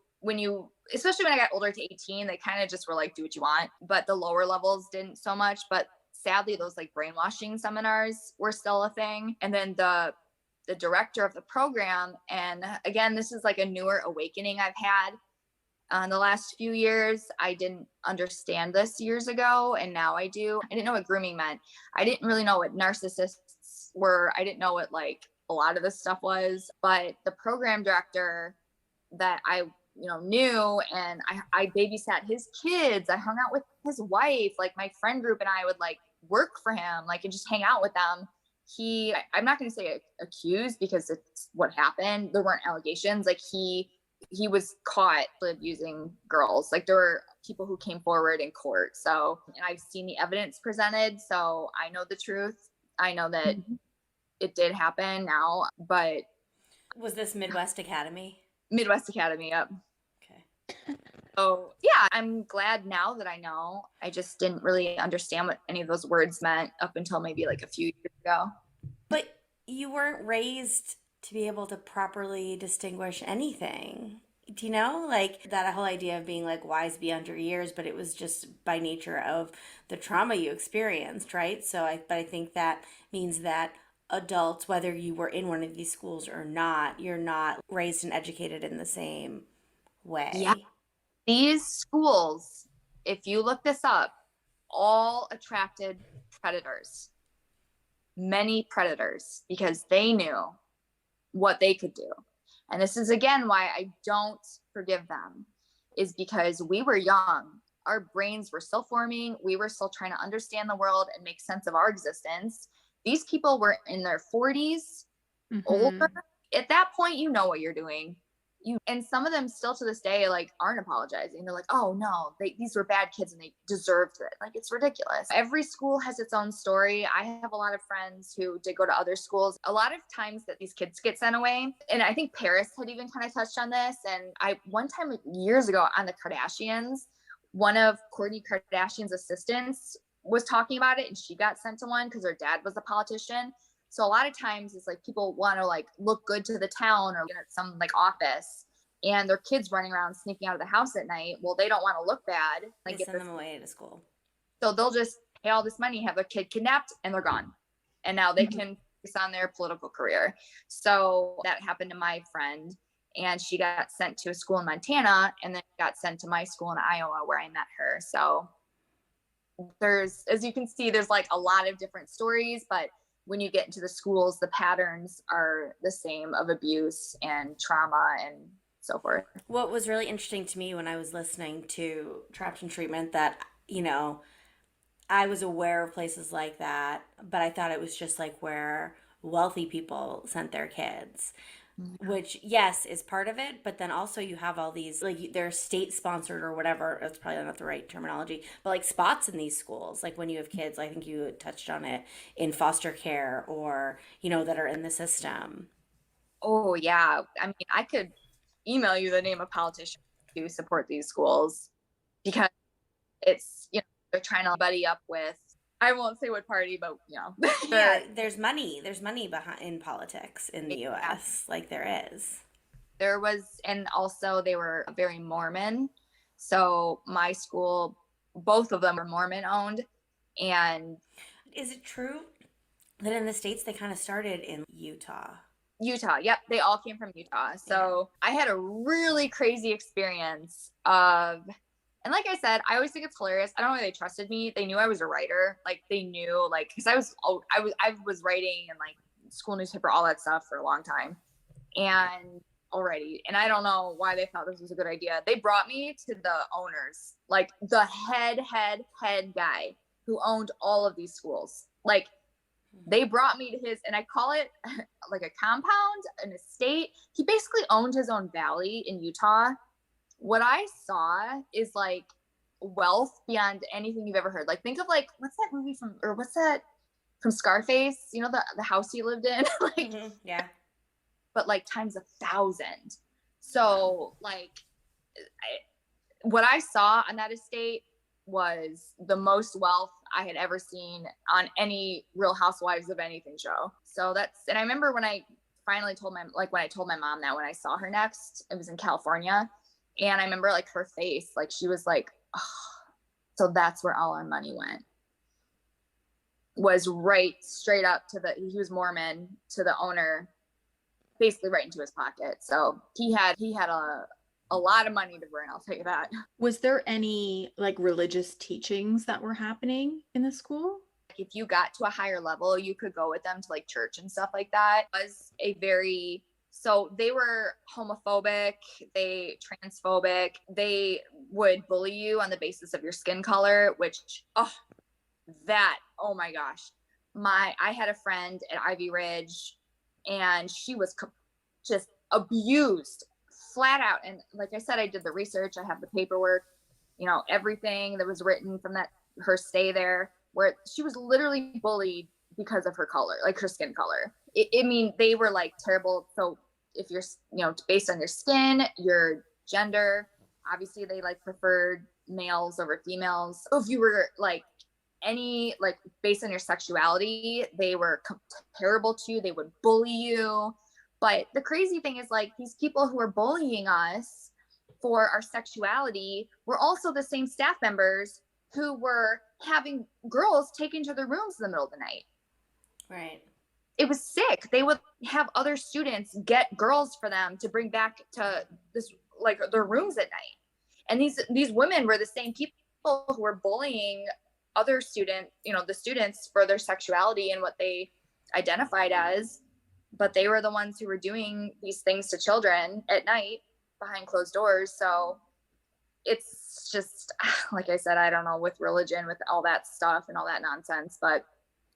especially when I got older to 18, they kind of just were like, do what you want. But the lower levels didn't so much. But sadly, those like brainwashing seminars were still a thing. And then the director of the program, and again, this is like a newer awakening I've had in the last few years. I didn't understand this years ago, and now I do. I didn't know what grooming meant. I didn't really know what narcissists were. I didn't know what like a lot of this stuff was. But the program director that I knew, and I babysat his kids. I hung out with his wife. Like, my friend group and I would like work for him, like, and just hang out with them. I'm not going to say accused because it's what happened. There weren't allegations. Like he was caught abusing girls. Like there were people who came forward in court. So, and I've seen the evidence presented. So I know the truth. I know that it did happen now, but. Was this Midwest Academy? Midwest Academy, yep. Okay. So yeah, I'm glad now that I know. I just didn't really understand what any of those words meant up until maybe like a few years ago. But you weren't raised to be able to properly distinguish anything. Do you know? Like that whole idea of being like wise beyond your years, but it was just by nature of the trauma you experienced, right? But I think that means that adults, whether you were in one of these schools or not, you're not raised and educated in the same way. Yeah. These schools, if you look this up, all attracted predators, many predators, because they knew what they could do. And this is again why I don't forgive them, is because we were young. Our brains were still forming. We were still trying to understand the world and make sense of our existence. These people were in their 40s, older. At that point, you know what you're doing. And some of them still to this day like aren't apologizing. They're like, oh no, these were bad kids and they deserved it. Like it's ridiculous. Every school has its own story. I have a lot of friends who did go to other schools. A lot of times that these kids get sent away, and I think Paris had even kind of touched on this. And one time years ago on the Kardashians, one of Kourtney Kardashian's assistants was talking about it, and she got sent to one because her dad was a politician. So a lot of times it's like people want to like look good to the town or at some like office, and their kids running around sneaking out of the house at night. Well, they don't want to look bad. They send them away to school. So they'll just pay all this money, have their kid kidnapped, and they're gone. And now they can focus on their political career. So that happened to my friend, and she got sent to a school in Montana and then got sent to my school in Iowa where I met her. So there's, as you can see, there's like a lot of different stories, but when you get into the schools, the patterns are the same of abuse and trauma and so forth. What was really interesting to me when I was listening to Trapped in Treatment, that, you know, I was aware of places like that, but I thought it was just like where wealthy people sent their kids, which, yes, is part of it. But then also you have all these, like, they're state sponsored or whatever. That's probably not the right terminology, but like spots in these schools, like when you have kids, I think you touched on it, in foster care or, you know, that are in the system. Oh, yeah. I mean, I could email you the name of politicians who support these schools, because it's, you know, they're trying to buddy up with, I won't say what party, but you know. Yeah, there's money behind in politics in the US, like there is. There was, and also they were very Mormon. So my school, both of them were Mormon owned. And is it true that in the States they kind of started in Utah? Utah, yep, they all came from Utah. So I had a really crazy experience of, and like I said, I always think it's hilarious. I don't know why they trusted me. They knew I was a writer. Like they knew, like, because I was writing and like school newspaper, all that stuff for a long time, and already. And I don't know why they thought this was a good idea. They brought me to the owners, like the head guy who owned all of these schools. Like they brought me to his, and I call it like a compound, an estate. He basically owned his own valley in Utah. What I saw is like wealth beyond anything you've ever heard. Like think of like, what's that from Scarface? You know, the house he lived in? Like, yeah. But like times 1,000. So like what I saw on that estate was the most wealth I had ever seen on any Real Housewives of anything show. So and I remember when I finally told when I told my mom that when I saw her next, it was in California. And I remember like her face, like she was like, oh, so that's where all our money went. Was right straight up to he was Mormon, to the owner, basically right into his pocket. So he had a lot of money to burn, I'll tell you that. Was there any like religious teachings that were happening in the school? If you got to a higher level, you could go with them to like church and stuff like that. It was so they were homophobic, they transphobic, they would bully you on the basis of your skin color, which, oh my gosh, I had a friend at Ivy Ridge, and she was just abused flat out. And like I said, I did the research, I have the paperwork, everything that was written from her stay there, where she was literally bullied because of her color, like her skin color. I mean, they were like terrible. So if you're, based on your skin, your gender, obviously they like preferred males over females. So if you were like based on your sexuality, they were terrible to you. They would bully you. But the crazy thing is, like, these people who are bullying us for our sexuality were also the same staff members who were having girls taken to their rooms in the middle of the night. Right. It was sick. They would have other students get girls for them to bring back to their rooms at night. And these women were the same people who were bullying other the students for their sexuality and what they identified as, but they were the ones who were doing these things to children at night behind closed doors. So it's just, like I said, I don't know, with religion, with all that stuff and all that nonsense, but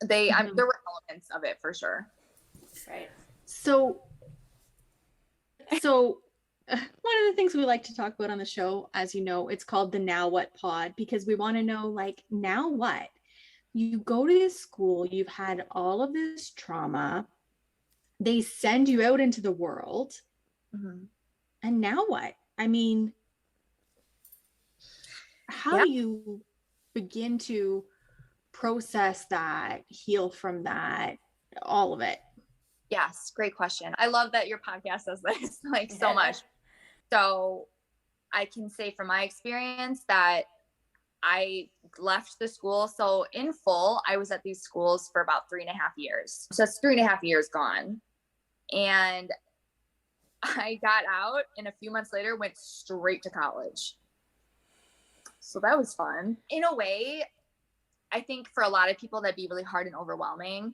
there were elements of it for sure. Right. So one of the things we like to talk about on the show, as you know, it's called the Now What Pod, because we want to know, like, now what? You go to this school, you've had all of this trauma, they send you out into the world, and now what? I mean, how do you begin to process that, heal from that, all of it? Yes, great question. I love that your podcast does this so much. So I can say from my experience that I left the school. So in full, I was at these schools for about 3.5 years. So that's 3.5 years gone. And I got out, and a few months later went straight to college. So that was fun. In a way, I think for a lot of people that'd be really hard and overwhelming.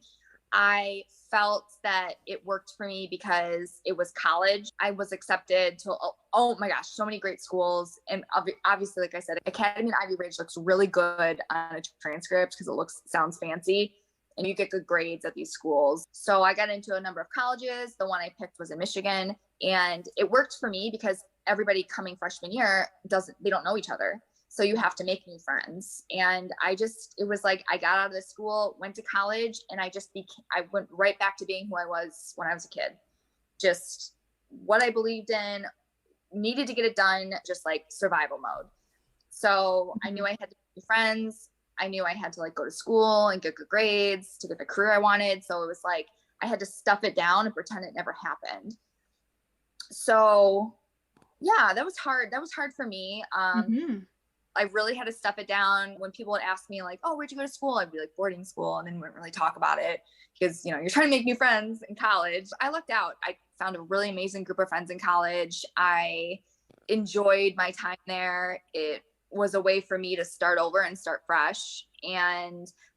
I felt that it worked for me because it was college. I was accepted to, oh my gosh, so many great schools. And obviously, like I said, Academy and Ivy Ridge looks really good on a transcript because it sounds fancy, and you get good grades at these schools. So I got into a number of colleges. The one I picked was in Michigan, and it worked for me because everybody coming freshman year they don't know each other. So you have to make new friends. And it was like, I got out of the school, went to college, and I went right back to being who I was when I was a kid. Just what I believed in, needed to get it done, just like survival mode. So I knew I had to make friends. I knew I had to go to school and get good grades to get the career I wanted. So it was like, I had to stuff it down and pretend it never happened. So yeah, that was hard. That was hard for me. I really had to stuff it down. When people would ask me oh, where'd you go to school? I'd be like, boarding school. And then we wouldn't really talk about it because, you're trying to make new friends in college. I lucked out. I found a really amazing group of friends in college. I enjoyed my time there. It was a way for me to start over and start fresh.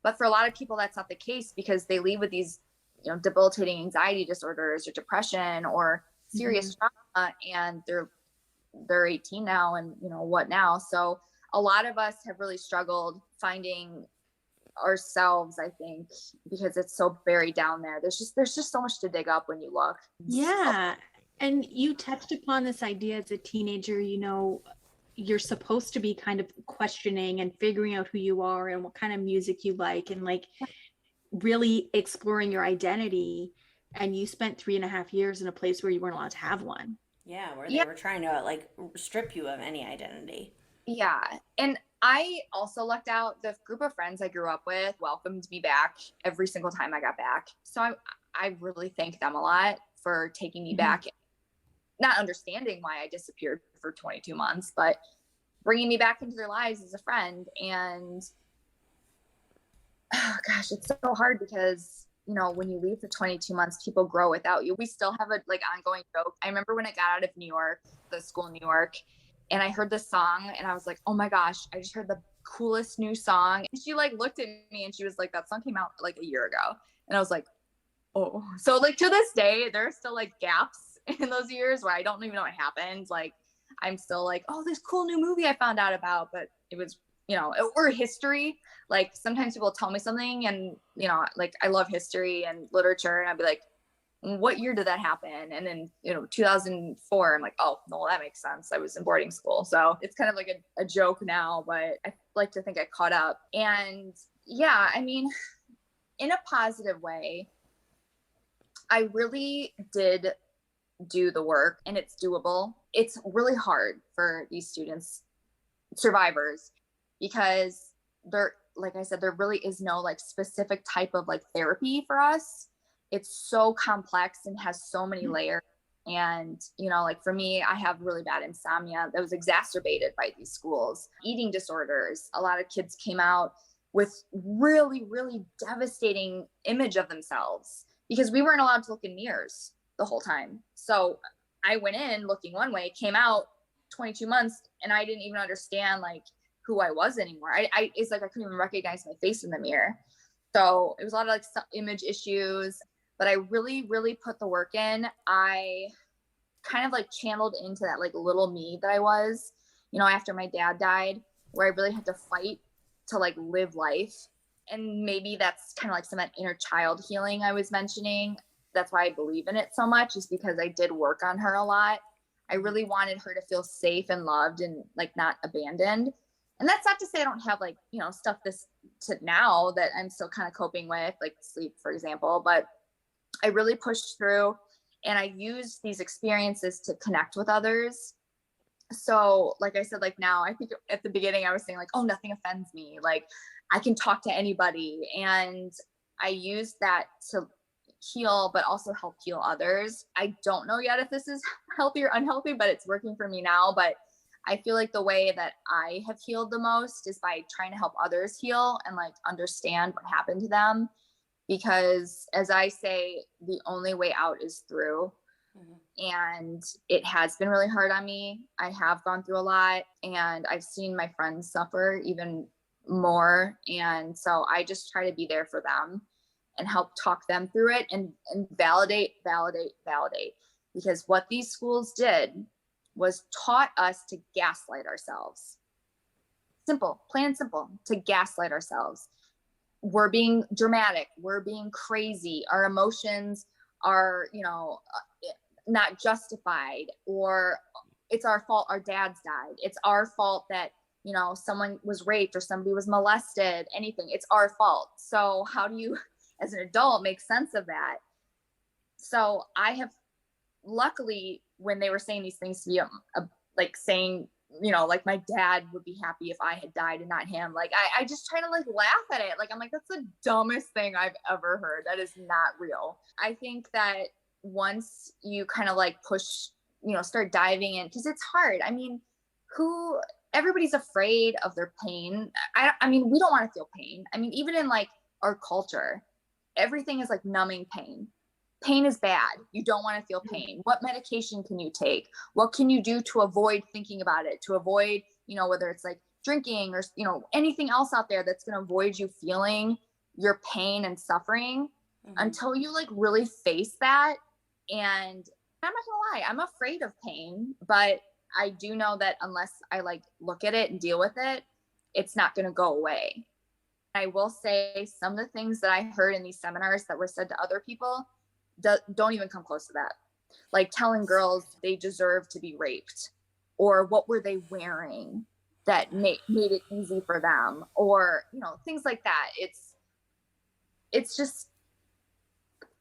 But for a lot of people, that's not the case because they leave with these, debilitating anxiety disorders or depression or serious trauma, and they're 18 now, and what now? So a lot of us have really struggled finding ourselves, I think, because it's so buried down there. There's just so much to dig up when you look. Yeah. And you touched upon this idea as a teenager, you're supposed to be kind of questioning and figuring out who you are and what kind of music you like, and really exploring your identity. And you spent 3.5 years in a place where you weren't allowed to have one. Yeah, where they were trying to strip you of any identity. Yeah. And I also lucked out. The group of friends I grew up with welcomed me back every single time I got back. So I really thank them a lot for taking me back, not understanding why I disappeared for 22 months, but bringing me back into their lives as a friend. And oh gosh, it's so hard because when you leave for 22 months, people grow without you. We still have a ongoing joke. I remember when I got out of New York, the school in New York, and I heard this song and I was like, oh my gosh, I just heard the coolest new song. And she looked at me and she was like, that song came out a year ago. And I was like, oh. So to this day, there are still gaps in those years where I don't even know what happened. I'm still oh, this cool new movie I found out about, but it was or history. Like sometimes people tell me something and, like I love history and literature, and I'd be like, what year did that happen? And then, 2004, I'm like, oh, no, that makes sense. I was in boarding school. So it's kind of like a joke now, but I like to think I caught up. And yeah, I mean, in a positive way, I really did do the work, and it's doable. It's really hard for these students, survivors, because like I said, there really is no like specific type of like therapy for us. It's so complex and has so many layers. And, like for me, I have really bad insomnia that was exacerbated by these schools, eating disorders. A lot of kids came out with really, really devastating image of themselves because we weren't allowed to look in mirrors the whole time. So I went in looking one way, came out 22 months, and I didn't even understand like who I was anymore. It's like I couldn't even recognize my face in the mirror. So it was a lot of like image issues, but I really, really put the work in. I kind of like channeled into that like little me that I was, after my dad died, where I really had to fight to like live life. And maybe that's kind of like some of that inner child healing I was mentioning. That's why I believe in it so much, is because I did work on her a lot. I really wanted her to feel safe and loved and like not abandoned. And that's not to say I don't have like, stuff this to now that I'm still kind of coping with, like sleep, for example, but I really pushed through, and I used these experiences to connect with others. So like I said, like now I think at the beginning I was saying like, oh, nothing offends me. Like I can talk to anybody. And I used that to heal, but also help heal others. I don't know yet if this is healthy or unhealthy, but it's working for me now. But I feel like the way that I have healed the most is by trying to help others heal and like understand what happened to them. Because as I say, the only way out is through. And it has been really hard on me. I have gone through a lot, and I've seen my friends suffer even more. And so I just try to be there for them and help talk them through it and validate. Because what these schools did was taught us to gaslight ourselves. Simple, plain and simple, to gaslight ourselves. We're being dramatic. We're being crazy. Our emotions are, not justified, or it's our fault our dads died. It's our fault that, someone was raped or somebody was molested, anything. It's our fault. So how do you, as an adult, make sense of that? So I have, luckily, when they were saying these things to me, like saying, like my dad would be happy if I had died and not him. Like I just try to like laugh at it. Like I'm like, that's the dumbest thing I've ever heard. That is not real. I think that once you kind of like push, start diving in, because it's hard. I mean, everybody's afraid of their pain. I mean, we don't want to feel pain. I mean, even in like our culture, everything is like numbing pain. Pain is bad. You don't want to feel pain. What medication can you take? What can you do to avoid thinking about it? To avoid, whether it's like drinking or, anything else out there that's going to avoid you feeling your pain and suffering until you like really face that. And I'm not gonna lie, I'm afraid of pain, but I do know that unless I like look at it and deal with it, it's not going to go away. I will say some of the things that I heard in these seminars that were said to other people don't even come close to that. Like telling girls they deserve to be raped, or what were they wearing that made it easy for them, or, things like that. It's just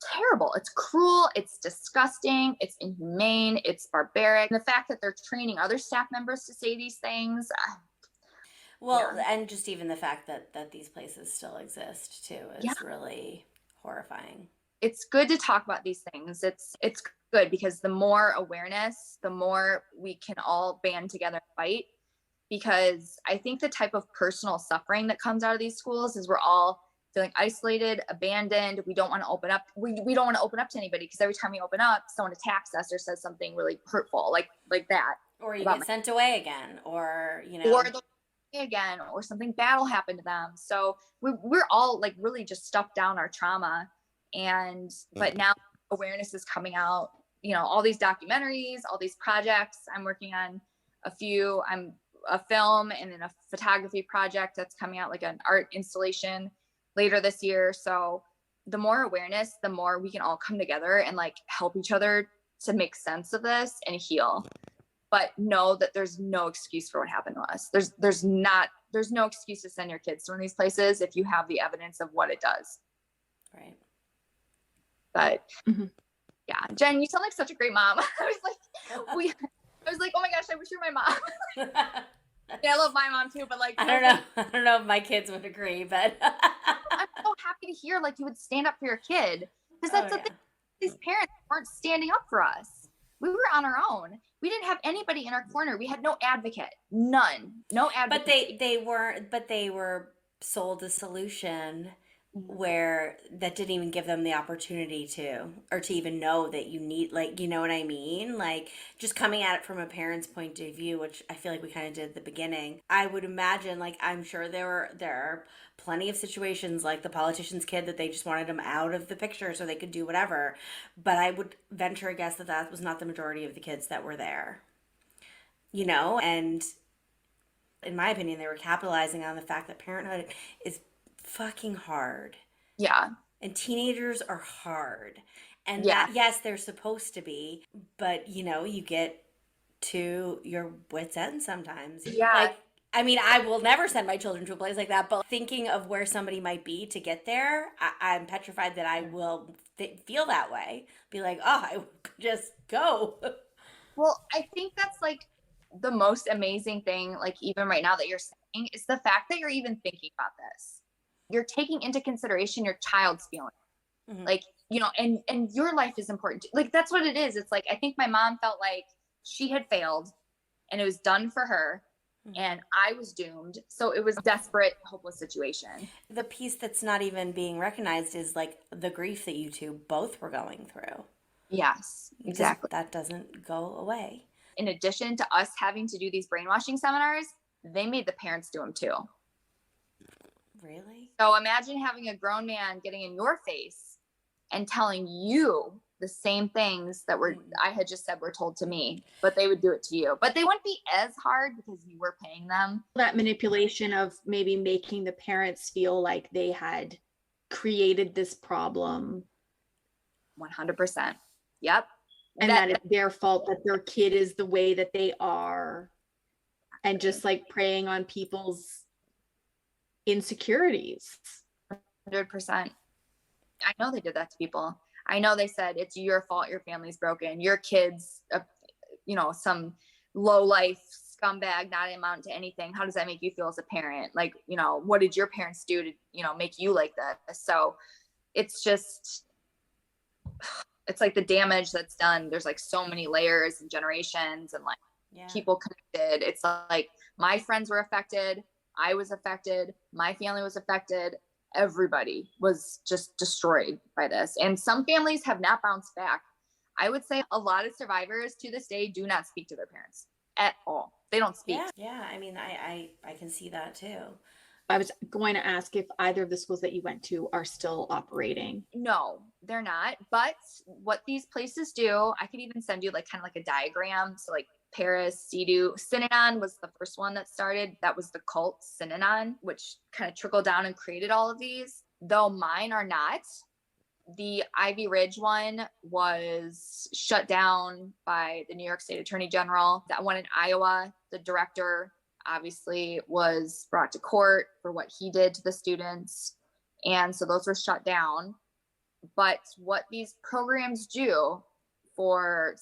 terrible. It's cruel. It's disgusting. It's inhumane. It's barbaric. And the fact that they're training other staff members to say these things. Well, yeah. And just even the fact that these places still exist too is really horrifying. It's good to talk about these things. It's good because the more awareness, the more we can all band together and fight. Because I think the type of personal suffering that comes out of these schools is we're all feeling isolated, abandoned. We don't want to open up. We don't want to open up to anybody, because every time we open up, someone attacks us or says something really hurtful, like that. Or you get sent away again, or or again, or something bad will happen to them. So we're all like really just stuffed down our trauma. But now awareness is coming out, all these documentaries, all these projects. I'm working on a few. I'm a film and then a photography project that's coming out, like an art installation later this year. So the more awareness, the more we can all come together and like help each other to make sense of this and heal. But know that there's no excuse for what happened to us. There's no excuse to send your kids to one of these places if you have the evidence of what it does. Right. But yeah, Jen, you sound like such a great mom. I was like, oh my gosh, I wish you were my mom. Yeah, I love my mom too, but like, I don't know if my kids would agree, but I'm so happy to hear like you would stand up for your kid, because that's the thing. These parents weren't standing up for us. We were on our own. We didn't have anybody in our corner. We had no advocate, none, no advocate. But they were sold a solution where that didn't even give them the opportunity to, or to even know that you need, like, you know what I mean? Like, just coming at it from a parent's point of view, which I feel like we kind of did at the beginning. I would imagine, like, I'm sure there are plenty of situations like the politician's kid that they just wanted him out of the picture so they could do whatever. But I would venture a guess that that was not the majority of the kids that were there, you know? And in my opinion, they were capitalizing on the fact that parenthood is fucking hard. Yeah. And teenagers are hard. And Yeah. that, yes, they're supposed to be, but you know, you get to your wit's end sometimes. Yeah. Like, I mean, I will never send my children to a place like that, but thinking of where somebody might be to get there, I'm petrified that I will feel that way. Be like, oh, I could just go. Well, I think that's like the most amazing thing, like even right now that you're saying, is the fact that you're even thinking about this. You're taking into consideration your child's feelings. Like, you know, and your life is important. Like, that's what it is. It's like, I think my mom felt like she had failed and it was done for her and I was doomed. So it was a desperate, hopeless situation. The piece that's not even being recognized is like the grief that you two both were going through. Yes, exactly. That doesn't go away. In addition to us having to do these brainwashing seminars, they made the parents do them too. Really? So imagine having a grown man getting in your face and telling you the same things that I had just said were told to me, but they would do it to you. But they wouldn't be as hard because you were paying them. That manipulation of maybe making the parents feel like they had created this problem. 100%. Yep. And that it's their fault that their kid is the way that they are. And just like preying on people's insecurities. 100%. I know they did that to people. I know they said, it's your fault your family's broken. Your kid's, you know, some low life scumbag, not amount to anything. How does that make you feel as a parent? Like, you know, what did your parents do to, you know, make you like that? So it's just, it's like the damage that's done. There's like so many layers and generations and like people connected. It's like my friends were affected. I was affected. My family was affected. Everybody was just destroyed by this. And some families have not bounced back. I would say a lot of survivors to this day do not speak to their parents at all. They don't speak. Yeah. I mean, I can see that too. I was going to ask if either of the schools that you went to are still operating. No, they're not. But what these places do, I could even send you like kind of like a diagram. So like Paris, Cedu, Synanon was the first one that started. That was the cult Synanon, which kind of trickled down and created all of these. Though mine are not. The Ivy Ridge one was shut down by the New York State Attorney General. That one in Iowa, the director obviously was brought to court for what he did to the students. And so those were shut down. But what these programs do for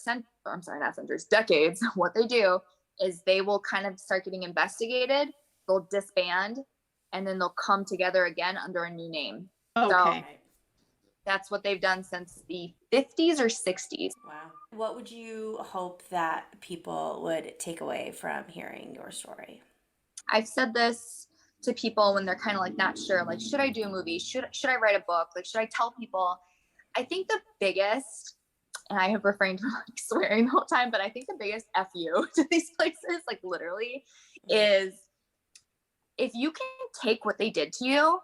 decades, what they do is they will kind of start getting investigated, they'll disband, and then they'll come together again under a new name. Okay. So that's what they've done since the 50s or 60s. Wow. What would you hope that people would take away from hearing your story? I've said this to people when they're kind of like not sure, like, should I do a movie? Should I write a book? Like, should I tell people? I think the biggest, and I have refrained from like swearing the whole time, but I think the biggest FU to these places, like literally, is if you can take what they did to you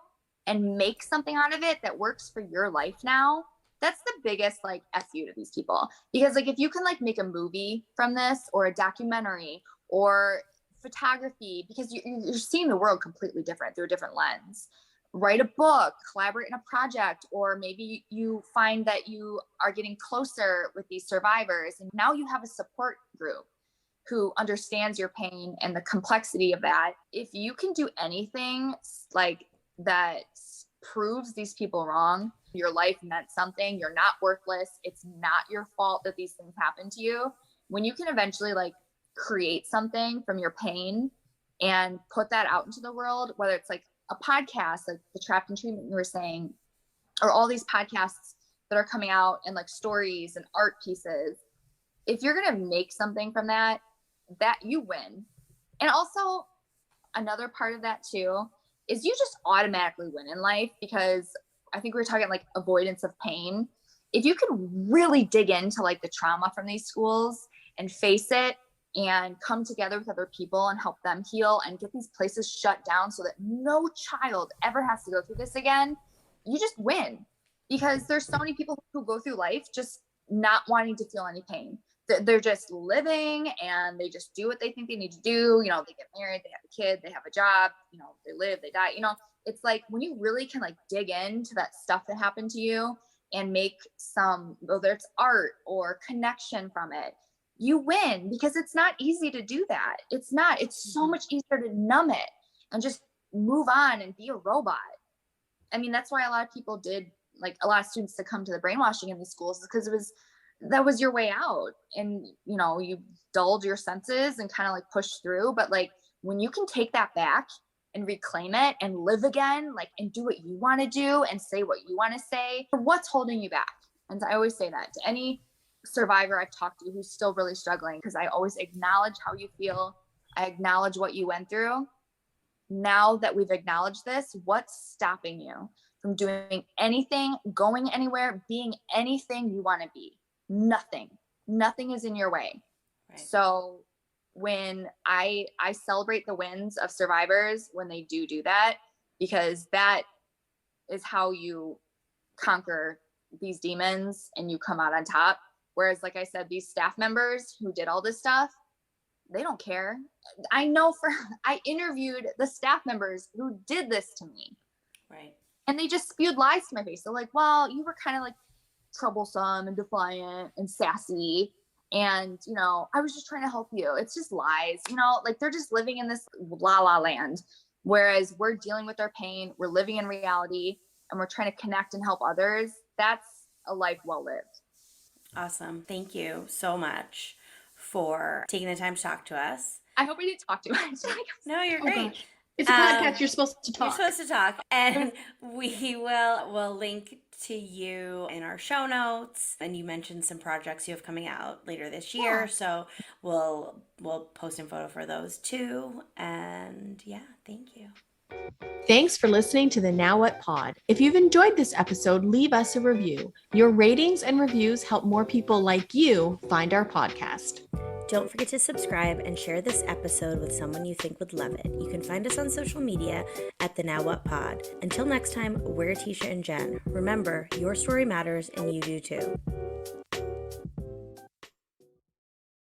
and make something out of it that works for your life now, that's the biggest like FU to these people. Because like if you can like make a movie from this or a documentary or photography, because you're seeing the world completely different through a different lens. Write a book, collaborate in a project, or maybe you find that you are getting closer with these survivors and now you have a support group who understands your pain and the complexity of that. If you can do anything like that proves these people wrong, your life meant something, you're not worthless, it's not your fault that these things happen to you. When you can eventually like create something from your pain and put that out into the world, whether it's like a podcast, like the Trapped in Treatment you were saying, or all these podcasts that are coming out and like stories and art pieces, if you're going to make something from that you win. And also another part of that too is you just automatically win in life, because I think we were talking like avoidance of pain. If you can really dig into like the trauma from these schools and face it and come together with other people and help them heal and get these places shut down so that no child ever has to go through this again, you just win. Because there's so many people who go through life just not wanting to feel any pain. They're just living and they just do what they think they need to do. You know, they get married, they have a kid, they have a job, you know, they live, they die. You know, it's like when you really can like dig into that stuff that happened to you and make some, whether it's art or connection from it, you win, because it's not easy to do that. It's not. It's so much easier to numb it and just move on and be a robot. I mean, that's why a lot of people did, like a lot of students that come to the brainwashing in these schools, is because that was your way out. And, you know, you dulled your senses and kind of like push through. But like when you can take that back and reclaim it and live again, like, and do what you want to do and say what you want to say, what's holding you back? And I always say that to any survivor I've talked to who's still really struggling, because I always acknowledge how you feel. I acknowledge what you went through. Now that we've acknowledged this, what's stopping you from doing anything, going anywhere, being anything you want to be? Nothing is in your way. Right. So when I celebrate the wins of survivors when they do that, because that is how you conquer these demons and you come out on top. Whereas, like I said, these staff members who did all this stuff, they don't care. I interviewed the staff members who did this to me. Right. And they just spewed lies to my face. They're like, well, you were kind of like troublesome and defiant and sassy. And, you know, I was just trying to help you. It's just lies, you know, like they're just living in this la la land. Whereas we're dealing with our pain, we're living in reality, and we're trying to connect and help others. That's a life well lived. Awesome. Thank you so much for taking the time to talk to us. I hope we didn't talk too much. No, you're great. Gosh. It's a podcast. You're supposed to talk. You're supposed to talk. And we'll link to you in our show notes. And you mentioned some projects you have coming out later this year. Yeah. So we'll post in photo for those too. And yeah, thank you. Thanks for listening to the Now What Pod. If you've enjoyed this episode, leave us a review. Your ratings and reviews help more people like you find our podcast. Don't forget to subscribe and share this episode with someone you think would love it. You can find us on social media at the Now What Pod. Until next time, we're Tisha and Jen. Remember, your story matters and you do too.